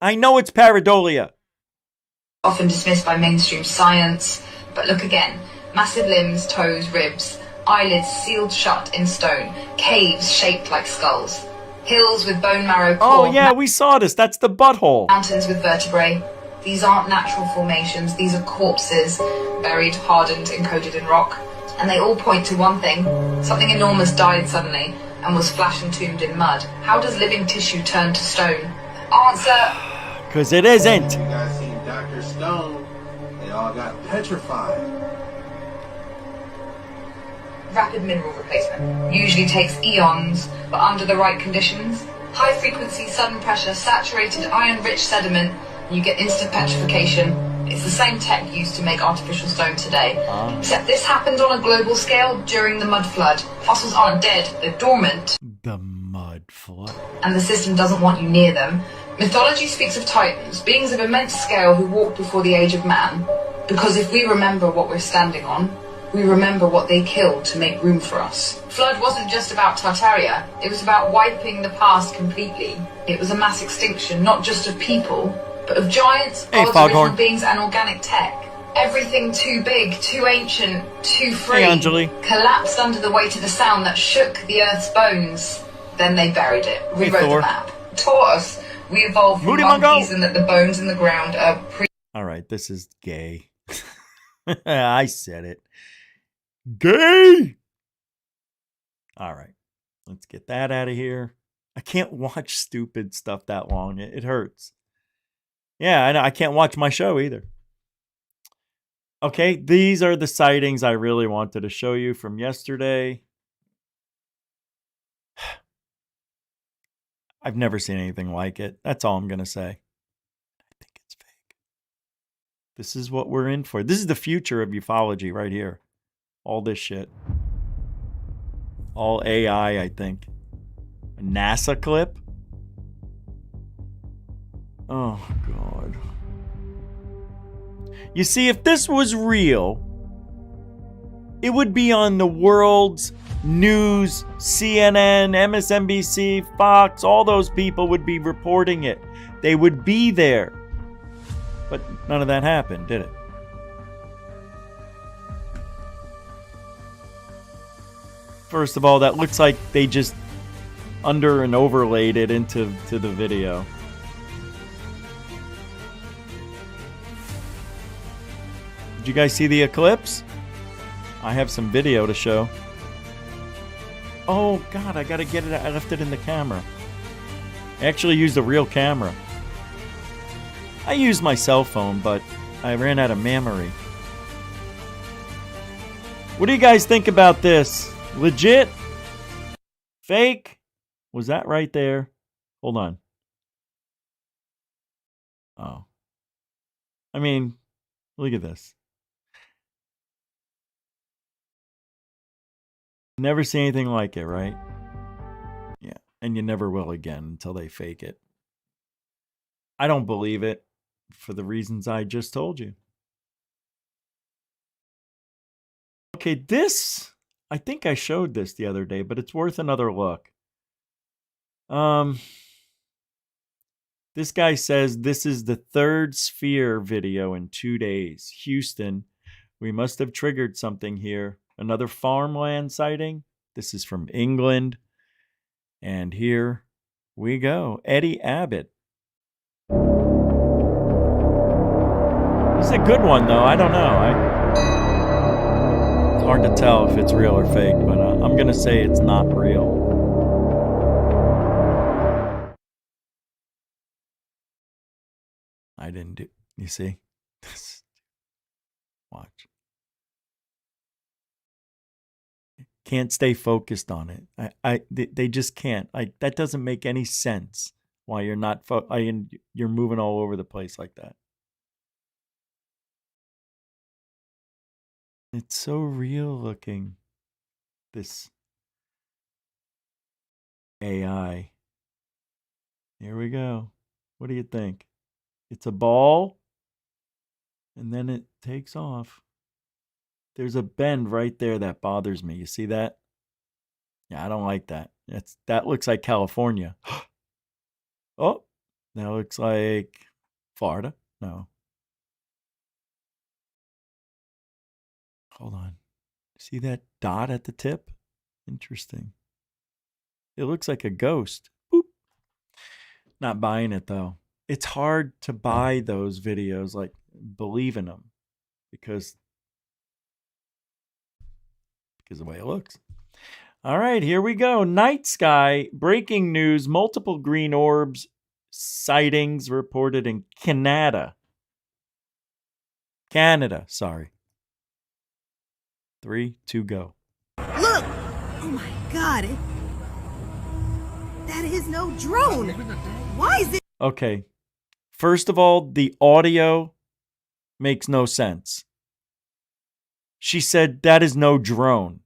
[SPEAKER 1] I know it's pareidolia.
[SPEAKER 10] Often dismissed by mainstream science, but look again. Massive limbs, toes, ribs, eyelids sealed shut in stone, caves shaped like skulls, hills with bone marrow core.
[SPEAKER 1] Oh yeah, we saw this. That's the butthole.
[SPEAKER 10] Mountains with vertebrae. These aren't natural formations. These are corpses, buried, hardened, encoded in rock. And they all point to one thing. Something enormous died suddenly and was flash entombed in mud. How does living tissue turn to stone? Answer.
[SPEAKER 1] Because it isn't.
[SPEAKER 11] You guys seen Dr. Stone? They all got petrified.
[SPEAKER 10] Rapid mineral replacement usually takes eons, but under the right conditions, High frequency, sudden pressure, saturated iron-rich sediment, and you get instant petrification. It's the same tech used to make artificial stone today. Except this happened on a global scale during the mud flood. Fossils aren't dead, they're dormant.
[SPEAKER 1] The mud flood.
[SPEAKER 10] And the system doesn't want you near them. Mythology speaks of titans, beings of immense scale who walked before the age of man. Because if we remember what we're standing on, we remember what they killed to make room for us. Flood wasn't just about Tartaria, it was about wiping the past completely. It was a mass extinction, not just of people, but of giants, gods, original beings, and organic tech. Everything too big, too ancient, too free, collapsed under the weight of the sound that shook the Earth's bones. Then they buried it, rewrote the map, taught us we evolved from monkeys and that the bones in the ground are
[SPEAKER 1] All right, this is gay. I said it. Gay! All right, let's get that out of here. I can't watch stupid stuff that long. It hurts. Yeah, I know. I can't watch my show either. Okay, these are the sightings I really wanted to show you from yesterday. I've never seen anything like it. That's all I'm going to say. I think it's fake. This is what we're in for. This is the future of ufology right here. All this shit. All AI, I think. A NASA clip? Oh, God. You see, if this was real, it would be on the world's news, CNN, MSNBC, Fox, all those people would be reporting it. They would be there. But none of that happened, did it? First of all, that looks like they just under and overlaid it into the video. Did you guys see the eclipse? I have some video to show. Oh, God, I gotta get it. I left it in the camera. I actually used a real camera. I used my cell phone, but I ran out of memory. What do you guys think about this? Legit? Fake? Was that right there? Hold on. Oh. I mean, look at this. Never see anything like it, right? Yeah. And you never will again until they fake it. I don't believe it for the reasons I just told you. Okay, this, I think I showed this the other day, but it's worth another look. This guy says this is the third sphere video in 2 days. Houston, we must have triggered something here. Another farmland sighting. This is from England. And here we go. Eddie Abbott. This is a good one, though. I don't know. It's hard to tell if it's real or fake, but I'm going to say it's not real. I didn't do... You see? Watch. Can't stay focused on it. They just can't. That doesn't make any sense. Why you're not you're moving all over the place like that. It's so real looking. This AI. Here we go. What do you think? It's a ball, and then it takes off. There's a bend right there that bothers me. You see that? Yeah, I don't like that. That looks like California. Oh, that looks like Florida. No. Hold on. See that dot at the tip? Interesting. It looks like a ghost. Boop. Not buying it, though. It's hard to buy those videos, like believe in them, because of the way it looks. All right, here we go. Night sky, breaking news, multiple green orbs sightings reported in Canada. Sorry. 3, 2, go.
[SPEAKER 12] Look! Oh my God! That is no drone. Why is it?
[SPEAKER 1] Okay. First of all, the audio makes no sense. She said, that is no drone.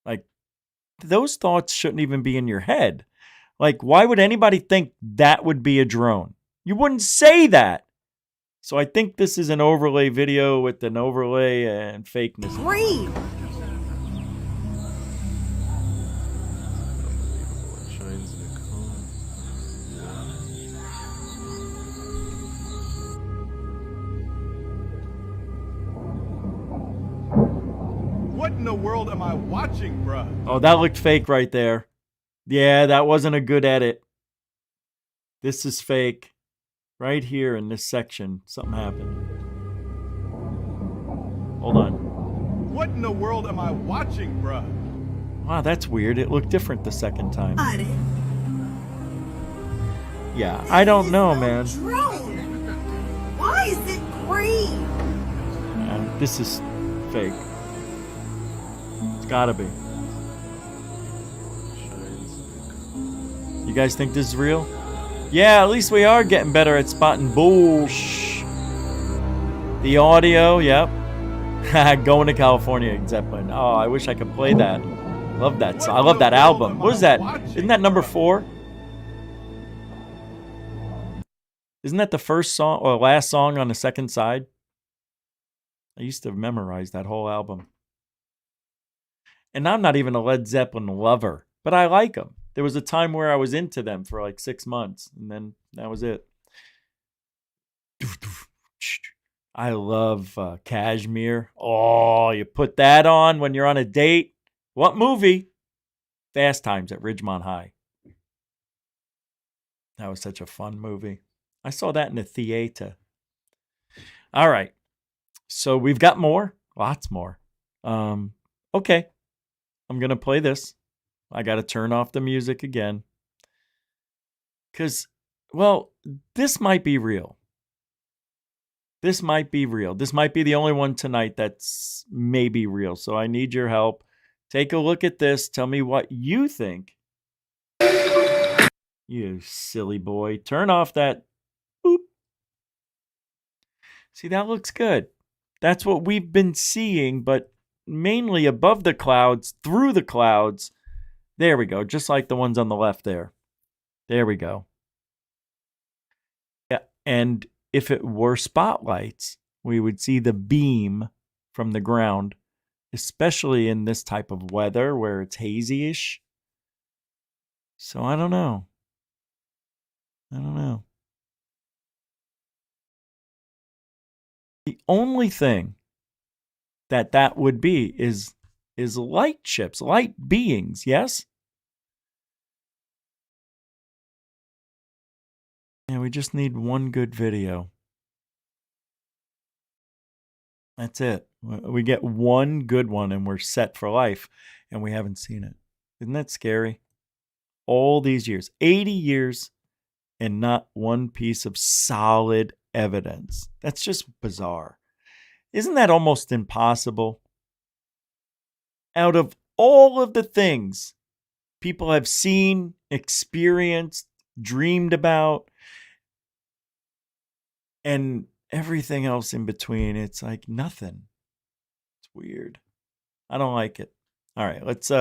[SPEAKER 1] Like, those thoughts shouldn't even be in your head. Like, why would anybody think that would be a drone? You wouldn't say that. So I think this is an overlay video with an overlay and fakeness.
[SPEAKER 12] Green.
[SPEAKER 13] What in the world am I watching, bruh?
[SPEAKER 1] Oh, that looked fake right there. Yeah, that wasn't a good edit. This is fake. Right here in this section, something happened. Hold on.
[SPEAKER 13] What in the world am I watching, bruh?
[SPEAKER 1] Wow, that's weird. It looked different the second time. Yeah, I don't know, man.
[SPEAKER 12] Drone. Why is it green?
[SPEAKER 1] This is fake. It's gotta be. You guys think this is real? Yeah, at least we are getting better at spotting bullsh. The audio, yep. Going to California, Zeppelin. Oh, I wish I could play that. Love that song. I love that album. What is that? Isn't that number 4? Isn't that the first song or last song on the second side? I used to memorize that whole album. And I'm not even a Led Zeppelin lover, but I like them. There was a time where I was into them for like 6 months, and then that was it. I love Kashmir. Oh, you put that on when you're on a date. What movie? Fast Times at Ridgemont High. That was such a fun movie. I saw that in the theater. All right. So we've got more. Lots more. Okay. I'm going to play this. I got to turn off the music again. Because, well, this might be real. This might be real. This might be the only one tonight that's maybe real. So I need your help. Take a look at this. Tell me what you think. You silly boy. Turn off that. Boop. See, that looks good. That's what we've been seeing, but mainly above the clouds, through the clouds. There we go. Just like the ones on the left there. There we go. Yeah, and if it were spotlights, we would see the beam from the ground, especially in this type of weather where it's hazy-ish. So I don't know. The only thing that would be is light ships, light beings, yes? Yeah, we just need one good video. That's it. We get one good one and we're set for life, and we haven't seen it. Isn't that scary? All these years, 80 years, and not one piece of solid evidence. That's just bizarre. Isn't that almost impossible? Out of all of the things people have seen, experienced, dreamed about, and everything else in between, it's like nothing. It's weird. I don't like it. All right, let's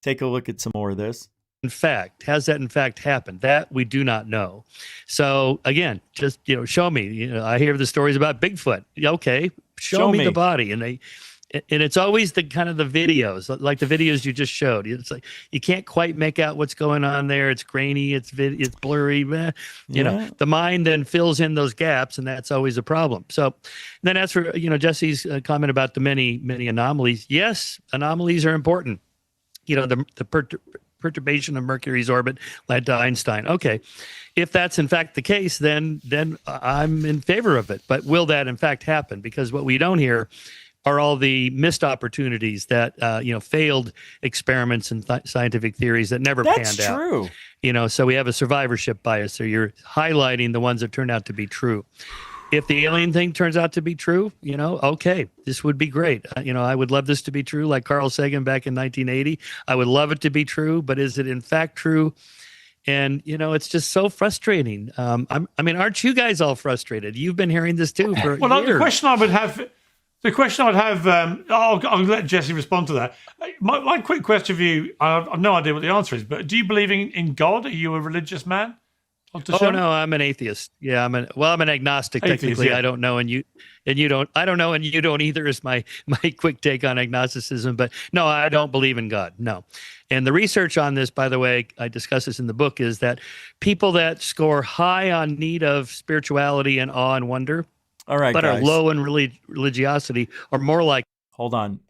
[SPEAKER 1] take a look at some more of this.
[SPEAKER 5] In fact, has that in fact happened? That we do not know. So again, just show me. I hear the stories about Bigfoot. Okay, show me the body, and it's always the kind of the videos, like the videos you just showed. It's like you can't quite make out what's going on there. It's grainy. It's blurry. You know, the mind then fills in those gaps, and that's always a problem. So then, as for Jesse's comment about the many anomalies, yes, anomalies are important. The perturbation of Mercury's orbit led to Einstein. Okay, if that's in fact the case, then I'm in favor of it. But will that in fact happen? Because what we don't hear are all the missed opportunities that failed experiments and scientific theories that never panned out. That's
[SPEAKER 1] true.
[SPEAKER 5] So we have a survivorship bias. So you're highlighting the ones that turned out to be true. if the alien thing turns out to be true, okay, this would be great. I would love this to be true, like Carl Sagan back in 1980. I would love it to be true, but is it in fact true? And it's just so frustrating. Aren't you guys all frustrated? You've been hearing this too for years.
[SPEAKER 4] The question I would have, I'll let Jesse respond to that. My quick question for you, I have no idea what the answer is, but do you believe in God? Are you a religious man?
[SPEAKER 5] Oh no, I'm an atheist. Yeah, I'm an agnostic technically. Yeah. I don't know, and you don't. I don't know, and you don't either. Is my quick take on agnosticism. But no, I don't believe in God. No, and the research on this, by the way, I discuss this in the book, is that people that score high on need of spirituality and awe and wonder,
[SPEAKER 1] all right,
[SPEAKER 5] but
[SPEAKER 1] guys,
[SPEAKER 5] are low in religiosity, are more like.
[SPEAKER 1] Hold on,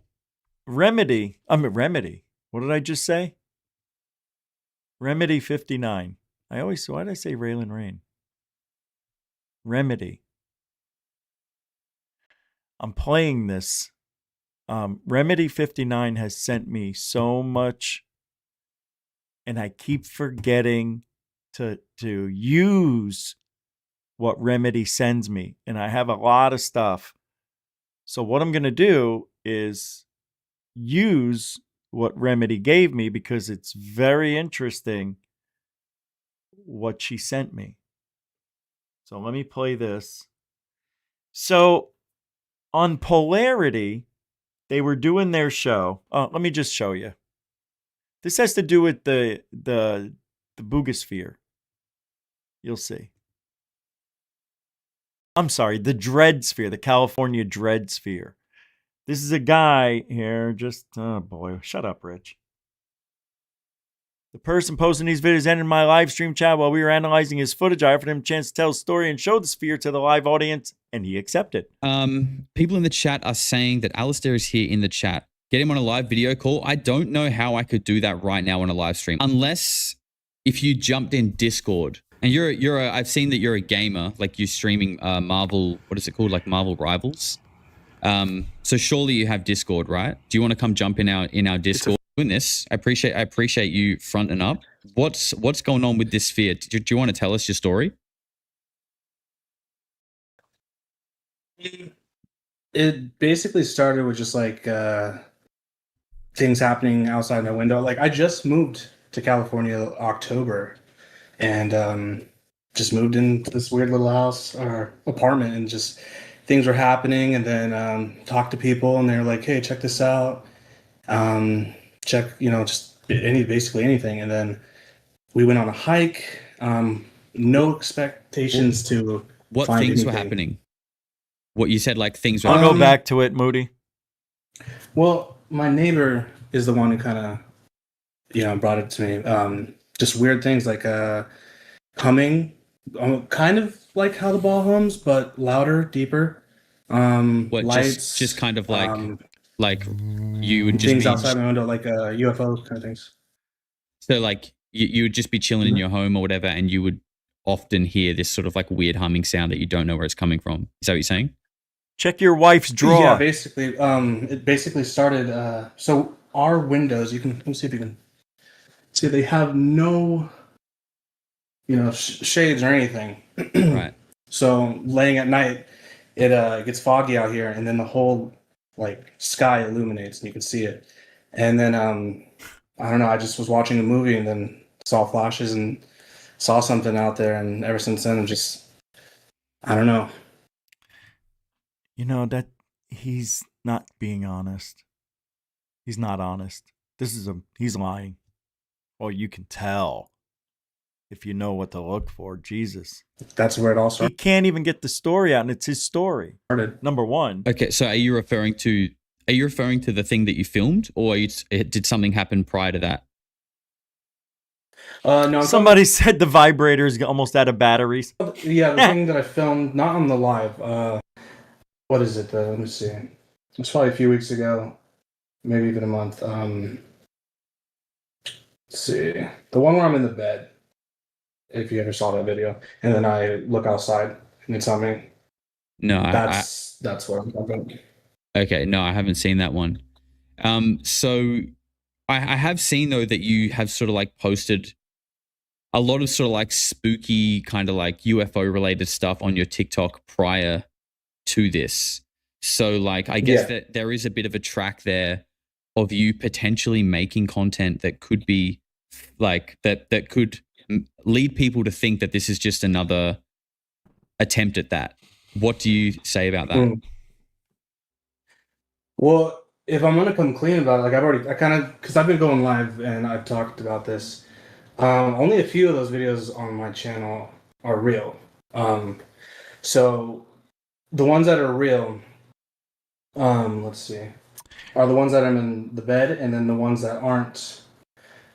[SPEAKER 1] Remedy. What did I just say? Remedy 59. Why did I say Raylan Rain? Remedy. I'm playing this. Remedy 59 has sent me so much, and I keep forgetting to use what Remedy sends me. And I have a lot of stuff. So what I'm going to do is use what Remedy gave me because it's very interesting what she sent me. So let me play this. So on Polarity, they were doing their show. Let me just show you. This has to do with the Boogosphere. You'll see. I'm sorry, the Dread Sphere, the California Dread Sphere. This is a guy here, oh boy, shut up, Rich. The person posting these videos entered my live stream chat while we were analyzing his footage. I offered him a chance to tell his story and show the sphere to the live audience, and he accepted.
[SPEAKER 14] People in the chat are saying that Alistair is here in the chat. Get him on a live video call. I don't know how I could do that right now on a live stream, unless if you jumped in Discord. And I've seen that you're a gamer, like you're streaming Marvel, what is it called, like Marvel Rivals. So surely you have Discord, right? Do you want to come jump in our Discord? Doing this, I appreciate you fronting up. What's going on with this sphere? Do you want to tell us your story?
[SPEAKER 15] It basically started with just like things happening outside my window. Like I just moved to California October, and just moved into this weird little house or apartment, and just things were happening. And then talked to people, and they're like, "Hey, check this out." Check, just basically anything. And then we went on a hike. No expectations to
[SPEAKER 14] what
[SPEAKER 15] find
[SPEAKER 14] things
[SPEAKER 15] anything.
[SPEAKER 14] were happening. What you said, like things were.
[SPEAKER 1] I'll go back to it, Moody.
[SPEAKER 15] Well, my neighbor is the one who kind of, brought it to me. Just weird things like humming, kind of like how the ball hums, but louder, deeper. Lights,
[SPEAKER 14] just kind of like you would just
[SPEAKER 15] things
[SPEAKER 14] be
[SPEAKER 15] outside my window, like UFO kind of things.
[SPEAKER 14] So like you would just be chilling in your home or whatever, and you would often hear this sort of like weird humming sound that you don't know where it's coming from. Is that what you're saying?
[SPEAKER 1] Check your wife's drawer.
[SPEAKER 15] Yeah, basically, it basically started. So our windows, let me see if you can see. They have no, shades or anything.
[SPEAKER 14] Right.
[SPEAKER 15] So laying at night, it gets foggy out here, and then the whole sky illuminates and you can see it. And then I don't know, I just was watching a movie and then saw flashes and saw something out there, and ever since then I'm just, I don't know.
[SPEAKER 1] That he's not being honest. He's not honest. He's lying. Well, you can tell if you know what to look for. Jesus.
[SPEAKER 15] That's where it all started.
[SPEAKER 1] He can't even get the story out, and it's his story. Number one.
[SPEAKER 14] Okay, so are you referring to the thing that you filmed, or did something happen prior to that?
[SPEAKER 15] No.
[SPEAKER 1] Somebody said the vibrator's almost out of batteries.
[SPEAKER 15] Yeah, the thing that I filmed, not on the live. What is it? Let me see. It's probably a few weeks ago, maybe even a month. Let's see. The one where I'm in the bed, if you ever saw that video, and then I look outside and it's something.
[SPEAKER 14] No,
[SPEAKER 15] that's what I'm talking about.
[SPEAKER 14] Okay, no, I haven't seen that one. So I have seen though that you have sort of like posted a lot of sort of like spooky kind of like UFO related stuff on your TikTok prior to this. So like, I guess that there is a bit of a track there of you potentially making content that could be like, that could lead people to think that this is just another attempt at that. What do you say about that?
[SPEAKER 15] Well, if I'm gonna come clean about it, like because I've been going live and I've talked about this. Only a few of those videos on my channel are real. So the ones that are real, let's see, are the ones that I'm in the bed, and then the ones that aren't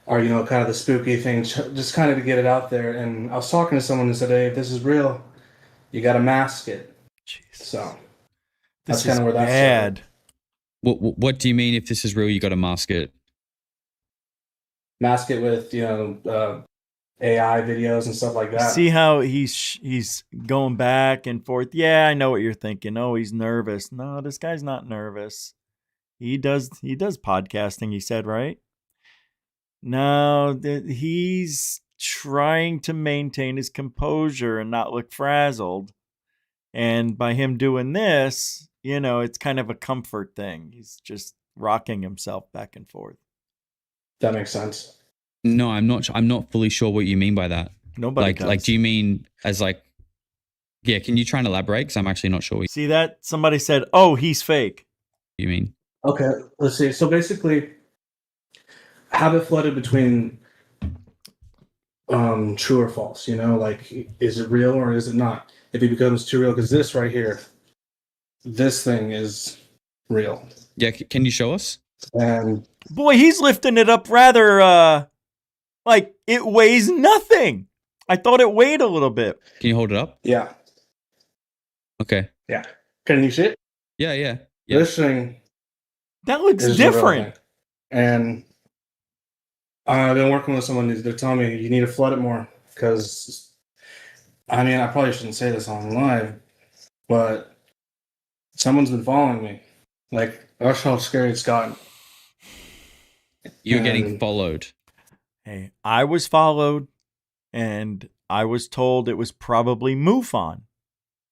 [SPEAKER 15] are, you know, kind of the spooky thing, just kind of to get it out there. And I was talking to someone who said, hey, if this is real, you got to mask it.
[SPEAKER 1] Jesus.
[SPEAKER 15] So
[SPEAKER 1] This
[SPEAKER 15] that's kind of where that's
[SPEAKER 1] bad.
[SPEAKER 14] What do you mean if this is real, you got to mask it?
[SPEAKER 15] Mask it with, you know, AI videos and stuff like that.
[SPEAKER 1] See how he's going back and forth. Yeah, I know what you're thinking. Oh, he's nervous. No, this guy's not nervous. He does podcasting, he said, right? No, he's trying to maintain his composure and not look frazzled. And by him doing this, you know, it's kind of a comfort thing. He's just rocking himself back and forth.
[SPEAKER 15] That makes sense.
[SPEAKER 14] No, I'm not fully sure what you mean by that.
[SPEAKER 1] Nobody does.
[SPEAKER 14] Like, do you mean as like, yeah, can you try and elaborate? Because I'm actually not sure what
[SPEAKER 1] See that? Somebody said, oh, he's fake.
[SPEAKER 14] you mean.
[SPEAKER 15] Okay, let's see. So basically, have it flooded between true or false, you know, like, is it real or is it not? If it becomes too real, because this right here, this thing is real.
[SPEAKER 14] Yeah, can you show us?
[SPEAKER 15] And
[SPEAKER 1] boy, he's lifting it up rather like it weighs nothing. I thought it weighed a little bit.
[SPEAKER 14] Can you hold it up?
[SPEAKER 15] Yeah.
[SPEAKER 14] Okay.
[SPEAKER 15] Yeah. Can you see it?
[SPEAKER 14] Yeah.
[SPEAKER 15] This thing
[SPEAKER 1] that looks
[SPEAKER 15] is the real
[SPEAKER 1] different.
[SPEAKER 15] thing. And I've been working with someone, they're telling me you need to flood it more, because I mean, I probably shouldn't say this on live, but someone's been following me. Like, that's how scary it's gotten.
[SPEAKER 14] You're getting followed.
[SPEAKER 1] Hey, I was followed, and I was told it was probably MUFON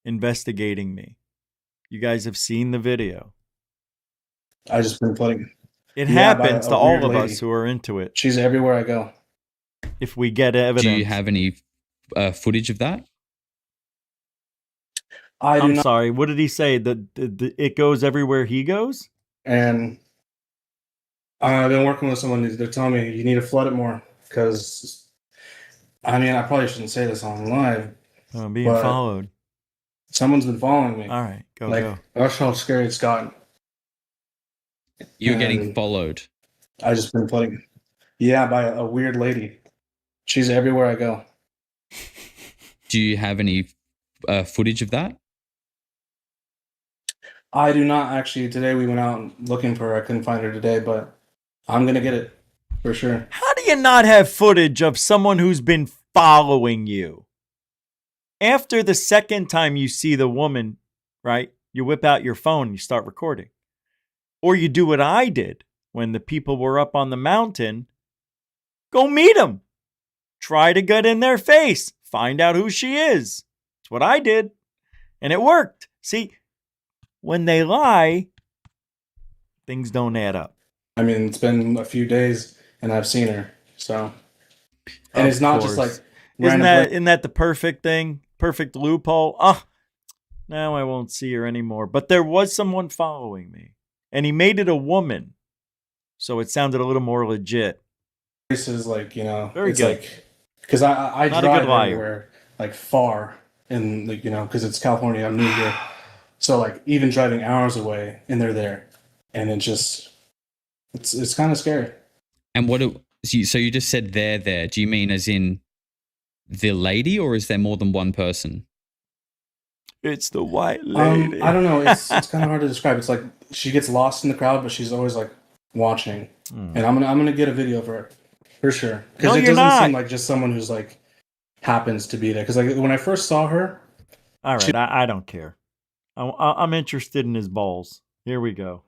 [SPEAKER 1] investigating me. You guys have seen the video.
[SPEAKER 15] I just been putting
[SPEAKER 1] it happens to all of us who are into it.
[SPEAKER 15] She's everywhere I go.
[SPEAKER 1] If we get evidence.
[SPEAKER 14] Do you have any footage of that?
[SPEAKER 1] I'm sorry. What did he say? The it goes everywhere he goes?
[SPEAKER 15] And I've been working with someone, they're telling me you need to flood it more, because I mean, I probably shouldn't say this on live.
[SPEAKER 1] I'm being followed.
[SPEAKER 15] Someone's been following me.
[SPEAKER 1] All right, go.
[SPEAKER 15] That's how scary it's gotten.
[SPEAKER 14] You're getting followed.
[SPEAKER 15] I just been putting, by a weird lady. She's everywhere I go.
[SPEAKER 14] Do you have any footage of that?
[SPEAKER 15] I do not actually. Today we went out looking for her. I couldn't find her today, but I'm going to get it for sure.
[SPEAKER 1] How do you not have footage of someone who's been following you? After the second time you see the woman, right, you whip out your phone and you start recording. Or you do what I did when the people were up on the mountain. Go meet them. Try to get in their face. Find out who she is. That's what I did. And it worked. See, when they lie, things don't add up.
[SPEAKER 15] I mean, it's been a few days and I've seen her. So, and it's not just like,
[SPEAKER 1] isn't that the perfect thing? Perfect loophole. Oh, now I won't see her anymore. But there was someone following me, and he made it a woman, so it sounded a little more legit.
[SPEAKER 15] This is like, you know,
[SPEAKER 1] very
[SPEAKER 15] it's
[SPEAKER 1] good.
[SPEAKER 15] Like, because I
[SPEAKER 1] Not
[SPEAKER 15] drive
[SPEAKER 1] a good liar.
[SPEAKER 15] everywhere, like far, and like, you know, because it's California, I'm new here, so like even driving hours away, and they're there, and it just, it's kind of scary.
[SPEAKER 14] And so you just said they're there. Do you mean as in the lady, or is there more than one person?
[SPEAKER 1] It's the white lady.
[SPEAKER 15] I don't know. It's kind of hard to describe. It's like she gets lost in the crowd, but she's always like watching. And I'm gonna get a video of her for sure, because it doesn't seem like just someone who's like happens to be there. Because like when I first saw her,
[SPEAKER 1] all right, I don't care. I'm interested in his balls. Here we go.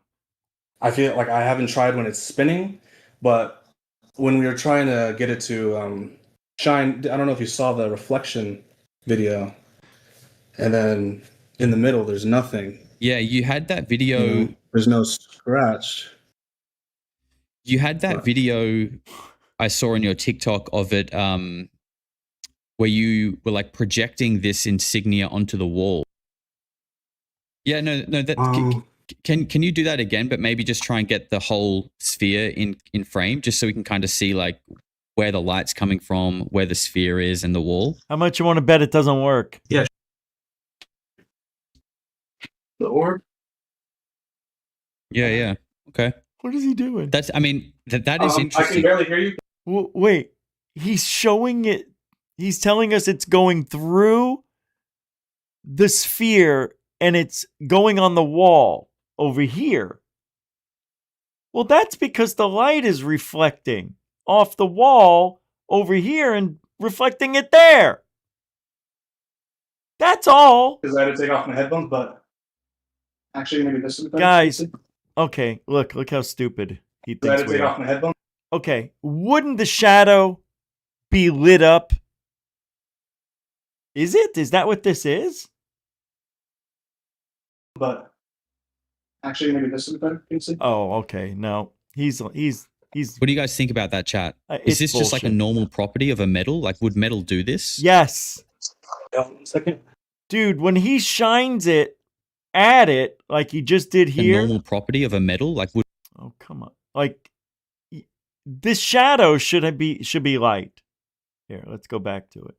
[SPEAKER 15] I feel like I haven't tried when it's spinning, but when we were trying to get it to shine. I don't know if you saw the reflection video, and then in the middle, there's nothing.
[SPEAKER 14] Yeah, you had that video.
[SPEAKER 15] There's no scratch.
[SPEAKER 14] You had that video I saw on your TikTok of it, where you were like projecting this insignia onto the wall. Yeah, no. Can you do that again? But maybe just try and get the whole sphere in frame, just so we can kind of see like where the light's coming from, where the sphere is, and the wall.
[SPEAKER 1] How much you want to bet it doesn't work?
[SPEAKER 15] Yeah. The orb.
[SPEAKER 14] Yeah. Okay.
[SPEAKER 1] What is he doing?
[SPEAKER 14] That's. I mean, that is interesting.
[SPEAKER 15] I can barely hear you.
[SPEAKER 1] Wait, he's showing it. He's telling us it's going through the sphere and it's going on the wall over here. Well, that's because the light is reflecting off the wall over here and reflecting it there. That's all.
[SPEAKER 15] Because I had to take off my headphones, but actually, maybe this is better.
[SPEAKER 1] Guys, okay, look how stupid he
[SPEAKER 15] I had
[SPEAKER 1] thinks
[SPEAKER 15] to
[SPEAKER 1] we
[SPEAKER 15] take off
[SPEAKER 1] are.
[SPEAKER 15] my headphones.
[SPEAKER 1] Okay, wouldn't the shadow be lit up? Is it? Is that what this is?
[SPEAKER 15] But actually, maybe this is better.
[SPEAKER 1] Oh, okay. No, he's.
[SPEAKER 14] What do you guys think about that, chat?
[SPEAKER 1] It's
[SPEAKER 14] Is this just like a
[SPEAKER 1] bullshit.
[SPEAKER 14] normal property of a metal? Like, would metal do this?
[SPEAKER 1] Yes.
[SPEAKER 15] 1 second.
[SPEAKER 1] Dude, when he shines it at it, like he just did
[SPEAKER 14] A
[SPEAKER 1] here.
[SPEAKER 14] normal property of a metal? Like, would
[SPEAKER 1] Oh, come on. Like, this shadow should be light. Here, let's go back to it.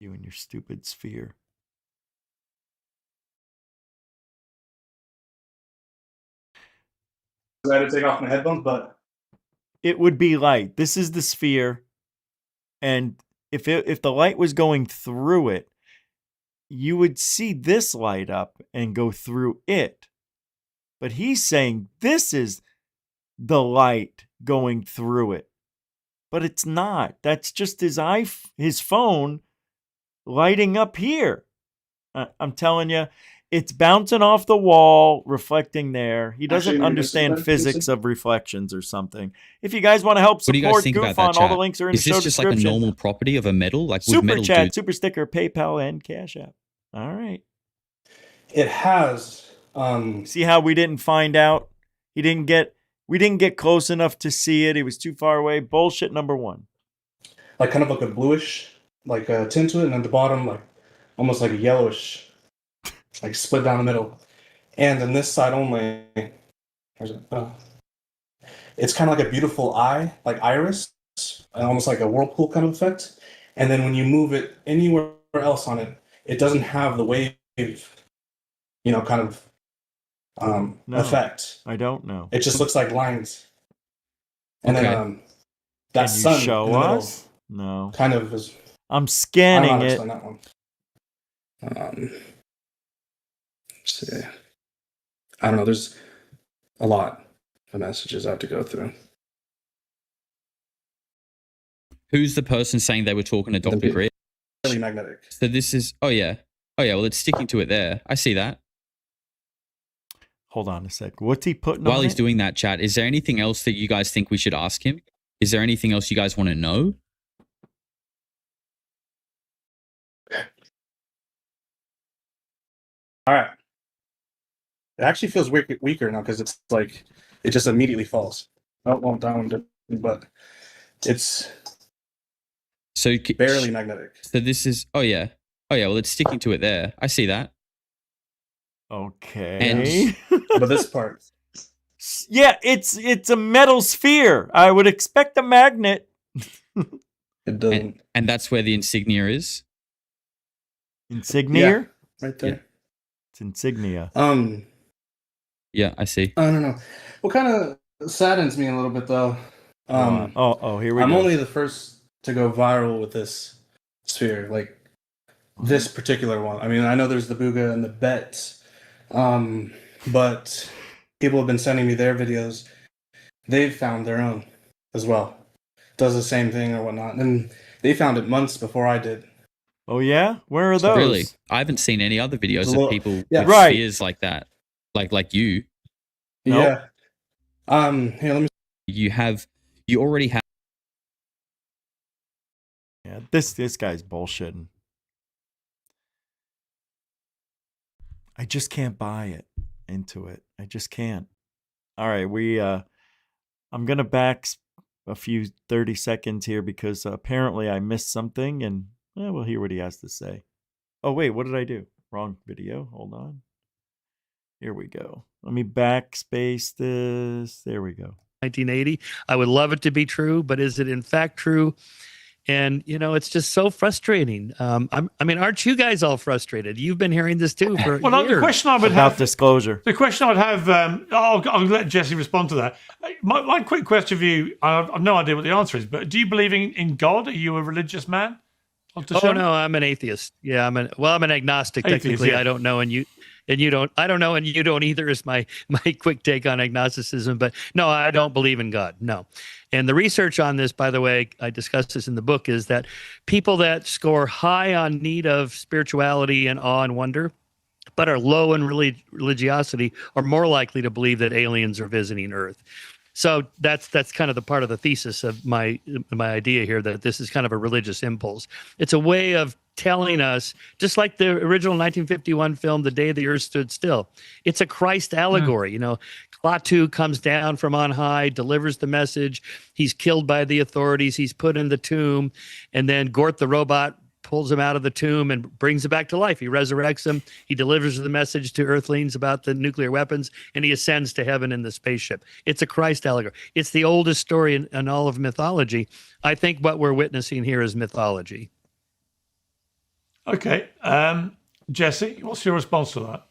[SPEAKER 1] You and your stupid sphere.
[SPEAKER 15] I had to take off my headphones, but
[SPEAKER 1] It would be light. This is the sphere. And if the light was going through it, you would see this light up and go through it. But he's saying this is the light going through it. But it's not. That's just his phone lighting up here. I'm telling you, it's bouncing off the wall, reflecting there. He doesn't
[SPEAKER 15] Actually, maybe
[SPEAKER 1] understand
[SPEAKER 15] this is better.
[SPEAKER 1] physics of reflections or something. If you guys want to help
[SPEAKER 14] What do you guys
[SPEAKER 1] support
[SPEAKER 14] think
[SPEAKER 1] Goof
[SPEAKER 14] about that,
[SPEAKER 1] on, all
[SPEAKER 14] chat?
[SPEAKER 1] the links are in
[SPEAKER 14] Is
[SPEAKER 1] the show
[SPEAKER 14] this just like a
[SPEAKER 1] description.
[SPEAKER 14] normal property of a metal? Like, would
[SPEAKER 1] Super
[SPEAKER 14] metal
[SPEAKER 1] chat,
[SPEAKER 14] do?
[SPEAKER 1] super sticker, PayPal, and Cash App. All right.
[SPEAKER 15] it has.
[SPEAKER 1] See how we didn't find out? We didn't get close enough to see it. It was too far away. Bullshit number one.
[SPEAKER 15] Like kind of like a bluish, like tint to it, and at the bottom, like almost like a yellowish, like split down the middle. And then this side only, where's it? It's kind of like a beautiful eye, like iris, and almost like a whirlpool kind of effect. And then when you move it anywhere else on it, it doesn't have the wave, kind of
[SPEAKER 1] No,
[SPEAKER 15] effect.
[SPEAKER 1] I don't know.
[SPEAKER 15] It just looks like lines. And
[SPEAKER 14] Okay.
[SPEAKER 15] then that
[SPEAKER 1] Can you
[SPEAKER 15] sun
[SPEAKER 1] show
[SPEAKER 15] in the middle
[SPEAKER 1] us? No.
[SPEAKER 15] kind of is.
[SPEAKER 1] I'm
[SPEAKER 15] I
[SPEAKER 1] scanning
[SPEAKER 15] don't know how to
[SPEAKER 1] it.
[SPEAKER 15] explain that one. Let's see. I don't know. There's a lot of messages I have to go through.
[SPEAKER 14] Who's the person saying they were talking to Dr. Grit?
[SPEAKER 15] Really magnetic.
[SPEAKER 14] So this is, oh yeah. Well, it's sticking to it there. I see that.
[SPEAKER 1] Hold on a sec. What's he putting
[SPEAKER 14] While
[SPEAKER 1] on
[SPEAKER 14] he's
[SPEAKER 1] it?
[SPEAKER 14] doing that, chat, is there anything else that you guys think we should ask him? Is there anything else you guys want to know?
[SPEAKER 15] All right. It actually feels weaker now because it's like it just immediately falls. Oh, well, down, but it's
[SPEAKER 14] So
[SPEAKER 15] barely magnetic.
[SPEAKER 14] So this is, oh yeah. Well, it's sticking to it there. I see that.
[SPEAKER 1] Okay.
[SPEAKER 15] But this part,
[SPEAKER 1] Yeah, it's a metal sphere. I would expect a magnet.
[SPEAKER 15] it doesn't.
[SPEAKER 14] And that's where the insignia is.
[SPEAKER 1] Insignia?
[SPEAKER 15] Yeah, right there.
[SPEAKER 1] It's insignia.
[SPEAKER 14] Yeah, I see.
[SPEAKER 15] I don't know. What kind of saddens me a little bit though.
[SPEAKER 1] Here we
[SPEAKER 15] I'm
[SPEAKER 1] go.
[SPEAKER 15] only the first to go viral with this sphere, like this particular one. I mean, I know there's the Booga and the Bets, but people have been sending me their videos. They've found their own as well. Does the same thing or whatnot, and they found it months before I did.
[SPEAKER 1] Oh yeah, where are those?
[SPEAKER 14] Really? I haven't seen any other videos of people with
[SPEAKER 1] right.
[SPEAKER 14] spheres like that, like you.
[SPEAKER 15] Yeah. Here, let me.
[SPEAKER 14] You have You already have.
[SPEAKER 1] Yeah, this guy's bullshitting. I just can't buy it into it. I just can't. All right, I'm gonna back a few 30 seconds here because apparently I missed something, and we'll hear what he has to say. Oh wait, what did I do? Wrong video. Hold on. Here we go. Let me backspace this. There we go.
[SPEAKER 5] 1980. I would love it to be true, but is it in fact true? And, it's just so frustrating. I mean, aren't you guys all frustrated? You've been hearing this too for
[SPEAKER 4] well,
[SPEAKER 5] years.
[SPEAKER 4] The question I would
[SPEAKER 1] About
[SPEAKER 4] have,
[SPEAKER 1] disclosure.
[SPEAKER 4] The question I would have, I'll let Jesse respond to that. My quick question for you, I have no idea what the answer is, but do you believe in God? Are you a religious man?
[SPEAKER 5] Oh no, I'm an atheist. Yeah, I'm an agnostic. Technically,
[SPEAKER 4] yeah.
[SPEAKER 5] I don't know, and you don't. I don't know, and you don't either. Is my quick take on agnosticism. But no, I don't believe in God. No, and the research on this, by the way, I discuss this in the book, is that people that score high on need of spirituality and awe and wonder, but are low in religiosity, are more likely to believe that aliens are visiting Earth. So that's kind of the part of the thesis of my idea here, that this is kind of a religious impulse. It's a way of telling us, just like the original 1951 film, The Day the Earth Stood Still. It's a Christ allegory. Klaatu comes down from on high, delivers the message. He's killed by the authorities. He's put in the tomb. And then Gort the robot pulls him out of the tomb and brings him back to life. He resurrects him. He delivers the message to Earthlings about the nuclear weapons, and he ascends to heaven in the spaceship. It's a Christ allegory. It's the oldest story in all of mythology. I think what we're witnessing here is mythology.
[SPEAKER 4] Okay. Jesse, what's your response to that?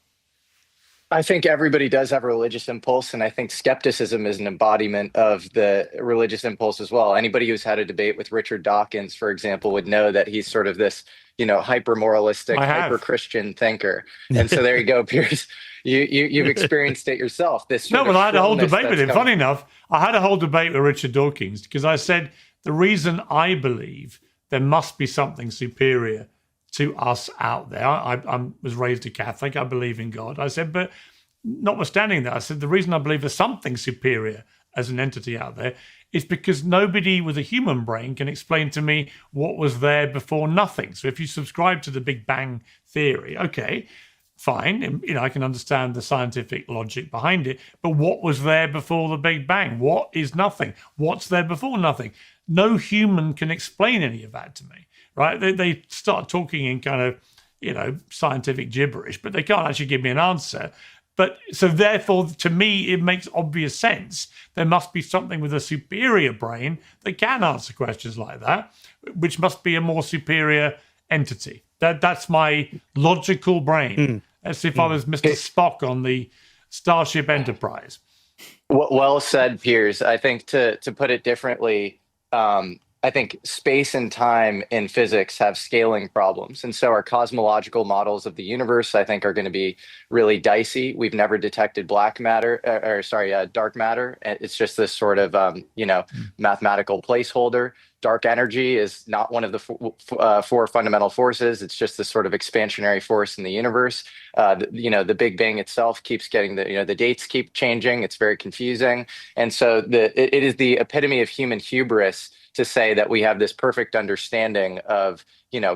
[SPEAKER 6] I think everybody does have a religious impulse, and I think skepticism is an embodiment of the religious impulse as well. Anybody who's had a debate with Richard Dawkins, for example, would know that he's sort of this, hyper moralistic, hyper Christian thinker. And so there you go, Piers. You've experienced it yourself. This
[SPEAKER 4] no, but I had a whole debate with him. Funny enough, I had a whole debate with Richard Dawkins because I said the reason I believe there must be something superior to us out there. I was raised a Catholic. I believe in God. I said, but notwithstanding that, I said, the reason I believe there's something superior as an entity out there is because nobody with a human brain can explain to me what was there before nothing. So if you subscribe to the Big Bang theory, okay, fine. I can understand the scientific logic behind it, but what was there before the Big Bang? What is nothing? What's there before nothing? No human can explain any of that to me. Right? They start talking in kind of, scientific gibberish, but they can't actually give me an answer. But so therefore, to me, it makes obvious sense. There must be something with a superior brain that can answer questions like that, which must be a more superior entity. That's my logical brain. As if I was Mr. Spock on the Starship Enterprise.
[SPEAKER 6] Well said, Piers. I think to put it differently, I think space and time in physics have scaling problems. And so our cosmological models of the universe, I think, are going to be really dicey. We've never detected dark matter. It's just this sort of, mathematical placeholder. Dark energy is not one of the four fundamental forces. It's just this sort of expansionary force in the universe. The Big Bang itself keeps getting the dates keep changing. It's very confusing. And so it is the epitome of human hubris to say that we have this perfect understanding of,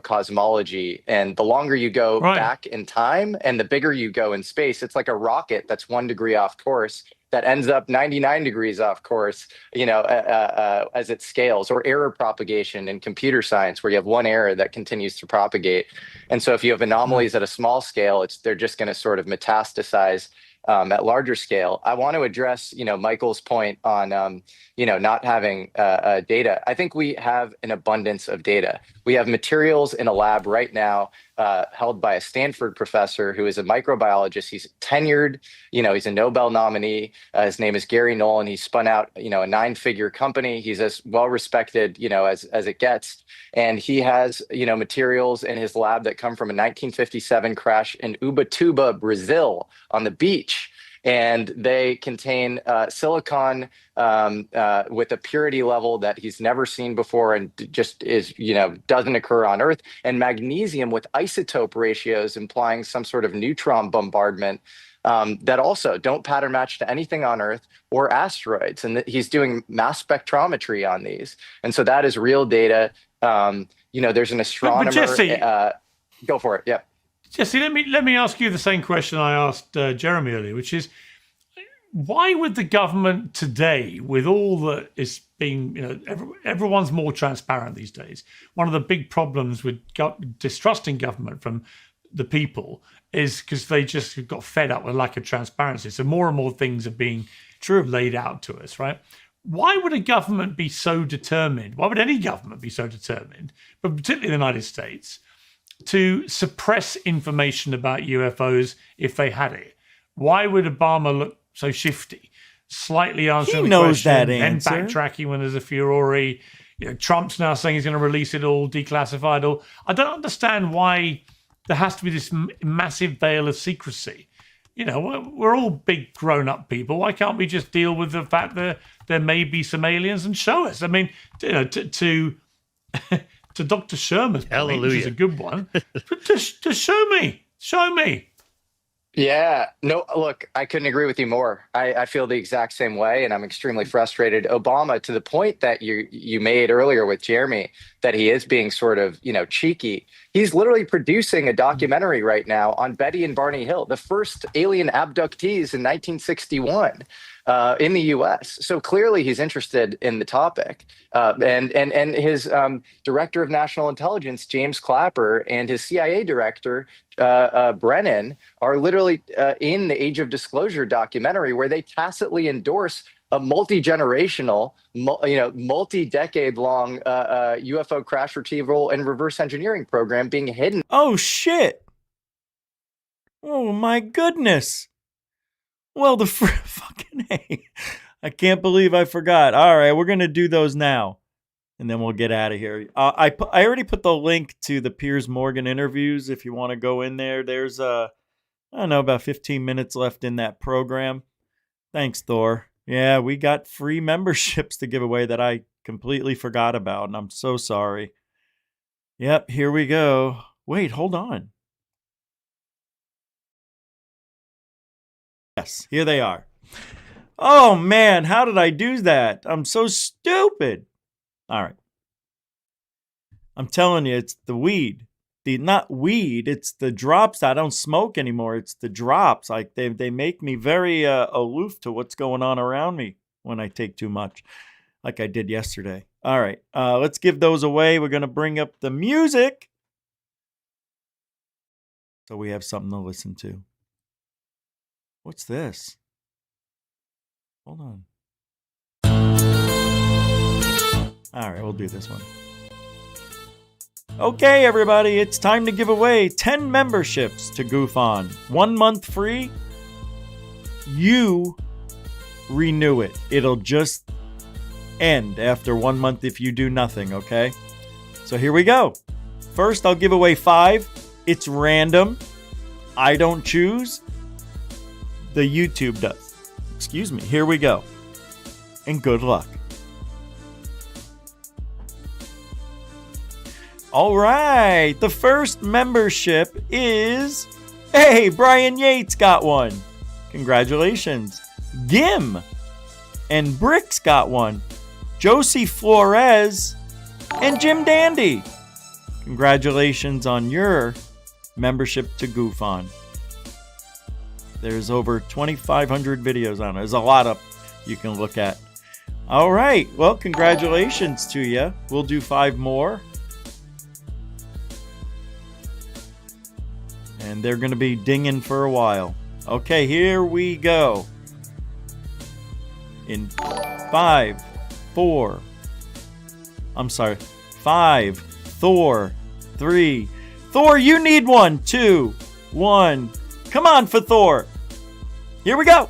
[SPEAKER 6] cosmology. And the longer you go back in time and the bigger you go in space, it's like a rocket that's 1 degree off course that ends up 99 degrees off course, as it scales, or error propagation in computer science, where you have one error that continues to propagate. And so if you have anomalies at a small scale, they're just going to sort of metastasize at larger scale. I want to address, Michael's point on, not having data. I think we have an abundance of data. We have materials in a lab right now held by a Stanford professor who is a microbiologist. He's tenured, he's a Nobel nominee. His name is Gary Nolan. He spun out, a 9-figure company. He's as well respected, as it gets. And he has, materials in his lab that come from a 1957 crash in Ubatuba, Brazil, on the beach. And they contain silicon with a purity level that he's never seen before, and just is, doesn't occur on Earth, and magnesium with isotope ratios implying some sort of neutron bombardment that also don't pattern match to anything on Earth or asteroids. And he's doing mass spectrometry on these. And so that is real data. There's an astronomer.
[SPEAKER 4] Jesse,
[SPEAKER 6] go for it. Yeah.
[SPEAKER 4] Jesse, let me ask you the same question I asked Jeremy earlier, which is, why would the government today, with all that is being, everyone's more transparent these days. One of the big problems with distrusting government from the people is because they just got fed up with lack of transparency. So more and more things are being laid out to us, right? Why would a government be so determined? Why would any government be so determined, but particularly the United States, to suppress information about UFOs if they had it? Why would Obama look so shifty, slightly answering the question, then backtracking when there's a furore? Trump's now saying he's going to release it all, declassify it all. I don't understand why there has to be this massive veil of secrecy. We're all big grown-up people. Why can't we just deal with the fact that there may be some aliens and show us? I mean, to Dr. Sherman's point, which is a good one, to show me.
[SPEAKER 6] Yeah, no, look, I couldn't agree with you more. I feel the exact same way, and I'm extremely frustrated. Obama, to the point that you made earlier with Jeremy, that he is being sort of, cheeky. He's literally producing a documentary right now on Betty and Barney Hill, the first alien abductees in 1961 in the U.S. So clearly he's interested in the topic. And his director of national intelligence, James Clapper, and his CIA director, Brennan, are literally in the Age of Disclosure documentary, where they tacitly endorse a multi-generational, multi-decade-long UFO crash retrieval and reverse engineering program being hidden.
[SPEAKER 1] Oh, shit. Oh, my goodness. Well, fucking hey. I can't believe I forgot. All right, we're going to do those now, and then we'll get out of here. I already put the link to the Piers Morgan interviews if you want to go in there. There's, about 15 minutes left in that program. Thanks, Thor. Yeah, we got free memberships to give away that I completely forgot about, and I'm so sorry. Yep, here we go. Wait, hold on. Yes, here they are. Oh, man, how did I do that? I'm so stupid. All right. I'm telling you, it's the weed. Not weed, it's the drops. I don't smoke anymore. It's the drops. Like they make me very aloof to what's going on around me when I take too much, like I did yesterday. All right, let's give those away. We're going to bring up the music so we have something to listen to. What's this? Hold on. All right, we'll do this one. Okay, everybody, it's time to give away 10 memberships to Goof On. 1 month free. You renew it. It'll just end after 1 month if you do nothing, okay? So here we go. First, I'll give away 5. It's random. I don't choose. The YouTube does. Excuse me. Here we go. And good luck. All right, the first membership is... Hey, Brian Yates got one. Congratulations. Gim and Bricks got one. Josie Flores and Jim Dandy. Congratulations on your membership to Goof On. There's over 2,500 videos on it. There's a lot up you can look at. All right, well, congratulations to you. We'll do 5 more. And they're going to be dinging for a while. Okay, here we go. In 5, 4. I'm sorry. 5, Thor, 3. Thor, you need one. 2, 1. Come on for Thor. Here we go.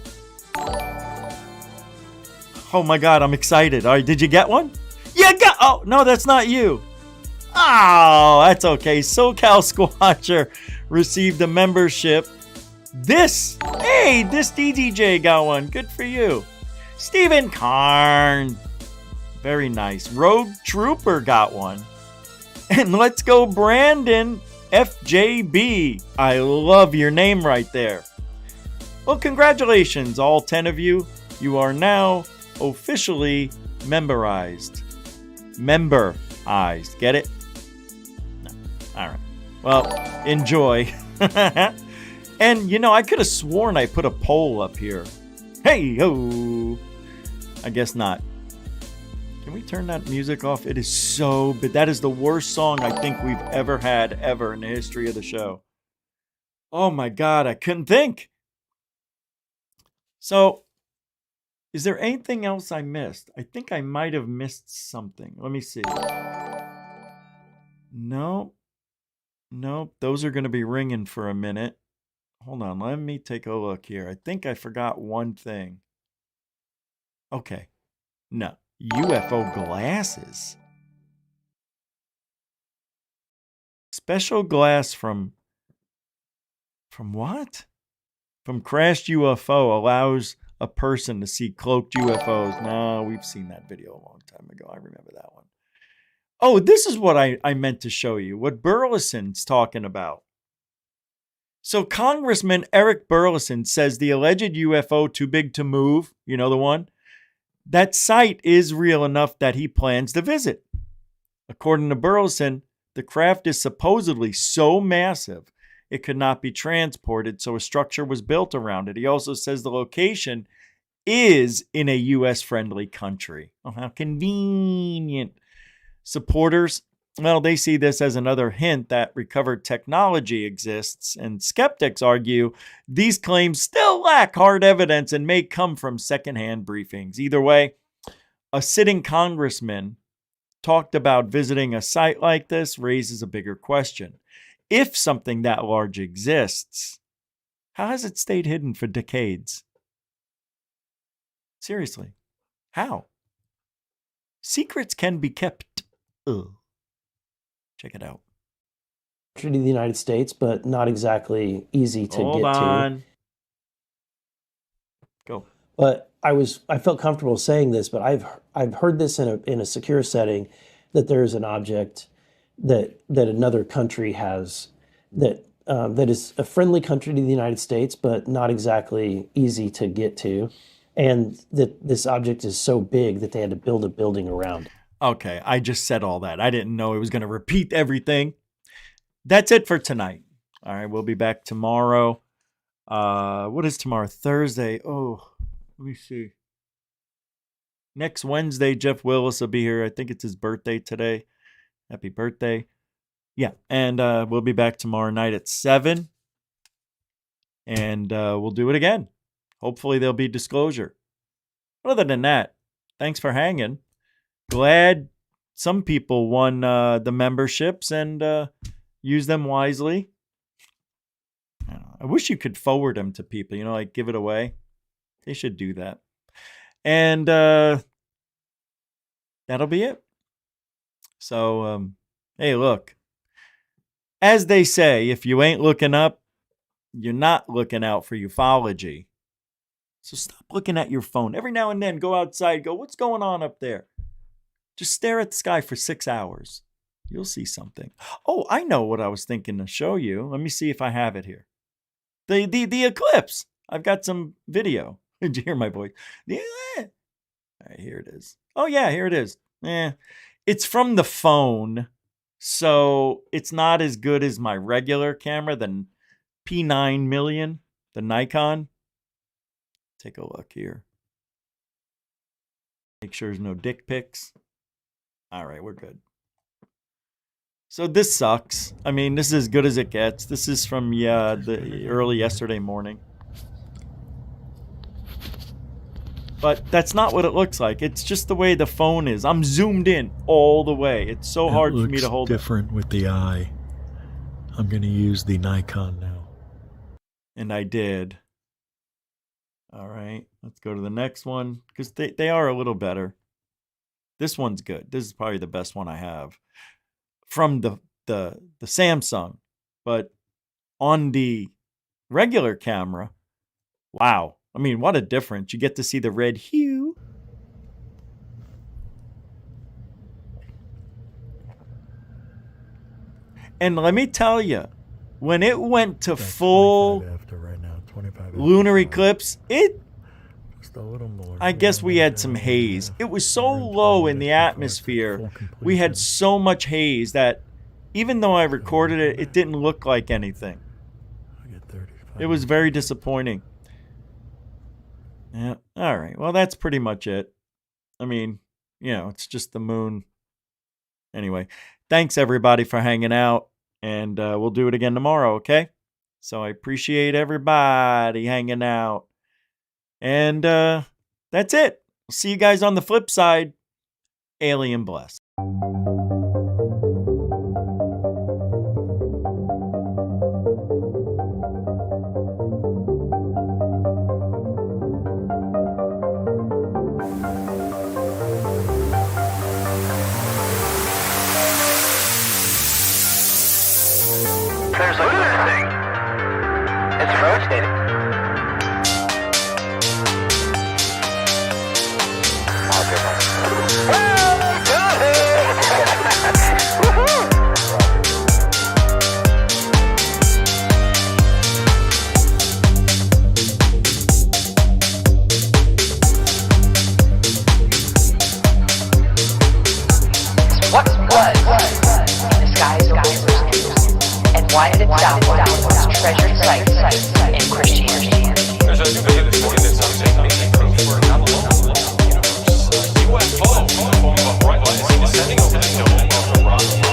[SPEAKER 1] Oh my God, I'm excited. All right, did you get one? You got. Oh no, that's not you. Oh, that's okay. SoCal Squatcher received a membership. This DDJ got one. Good for you. Stephen Karn. Very nice. Rogue Trooper got one. And let's go Brandon FJB. I love your name right there. Well, congratulations, all 10 of you. You are now officially memberized. Memberized. Get it? No. All right. Well, enjoy. And, you know, I could have sworn I put a poll up here. Hey, ho. I guess not. Can we turn that music off? It is so bad. That is the worst song I think we've ever had, ever in the history of the show. Oh my God, I couldn't think. So, is there anything else I missed? I think I might have missed something. Let me see. No. Nope, those are going to be ringing for a minute. Hold on, let me take a look here. I think I forgot one thing. Okay. No. UFO glasses. Special glass from what? From crashed UFO allows a person to see cloaked UFOs. No, we've seen that video a long time ago. I remember that one. Oh, this is what I meant to show you. What Burleson's talking about. So Congressman Eric Burleson says the alleged UFO too big to move, you know the one? That site is real enough that he plans to visit. According to Burleson, the craft is supposedly so massive it could not be transported, so a structure was built around it. He also says the location is in a U.S.-friendly country. Oh, how convenient. Supporters, well, they see this as another hint that recovered technology exists, and skeptics argue these claims still lack hard evidence and may come from secondhand briefings. Either way, a sitting congressman talked about visiting a site like this raises a bigger question. If something that large exists, how has it stayed hidden for decades? Seriously, how? Secrets can be kept. Ugh. Check it out.
[SPEAKER 2] To the United States, but not exactly easy to
[SPEAKER 1] Hold
[SPEAKER 2] get
[SPEAKER 1] on.
[SPEAKER 2] to.
[SPEAKER 1] Go.
[SPEAKER 2] But I felt comfortable saying this, but I've heard this in a secure setting that there's an object that another country has that is a friendly country to the United States, but not exactly easy to get to, and that this object is so big that they had to build a building around it.
[SPEAKER 1] Okay, I just said all that. I didn't know it was going to repeat everything. That's it for tonight. All right, we'll be back tomorrow. What is tomorrow? Thursday. Oh, let me see. Next Wednesday, Jeff Willis will be here. I think it's his birthday today. Happy birthday. Yeah, and we'll be back tomorrow night at 7. And we'll do it again. Hopefully there'll be disclosure. Other than that, thanks for hanging. Glad some people won the memberships and use them wisely. I wish you could forward them to people, you know, like give it away. They should do that. And that'll be it. So, hey, look. As they say, if you ain't looking up, you're not looking out for ufology. So stop looking at your phone. Every now and then, go outside, go, what's going on up there? Just stare at the sky for 6 hours. You'll see something. Oh, I know what I was thinking to show you. Let me see if I have it here. The eclipse. I've got some video. Did you hear my voice? Yeah. All right, here it is. Oh, yeah, here it is. It's from the phone, so it's not as good as my regular camera, the P9 million, the Nikon. Take a look here. Make sure there's no dick pics. All right, we're good. So this sucks. I mean, this is as good as it gets. This is from, the early yesterday morning. But that's not what it looks like. It's just the way the phone is. I'm zoomed in all the way. It's so hard for me to hold it.
[SPEAKER 16] Different with the eye. I'm going to use the Nikon now.
[SPEAKER 1] And I did. All right, let's go to the next one because they are a little better. This one's good. This is probably the best one I have from the Samsung. But on the regular camera, wow. I mean, what a difference. You get to see the red hue. And let me tell you, when it went to full...
[SPEAKER 16] After right now,
[SPEAKER 1] lunar eclipse,
[SPEAKER 16] Just a little more.
[SPEAKER 1] I guess we had some haze. It was so low in the atmosphere. We had so much haze that even though I recorded it, it didn't look like anything. It was very disappointing. Yeah. All right. Well, that's pretty much it. I mean, you know, it's just the moon. Anyway, thanks everybody for hanging out, and we'll do it again tomorrow, okay? So I appreciate everybody hanging out. And that's it. We'll see you guys on the flip side. Alien bless.
[SPEAKER 17] There's a lunar thing. It's rotating. What was in the skies over Jerusalem, and why did it sound like those treasured sites in Christianity? There's a new bit of this something making proof for not alone. UFO, form of bright light, descending over the dome of the rock.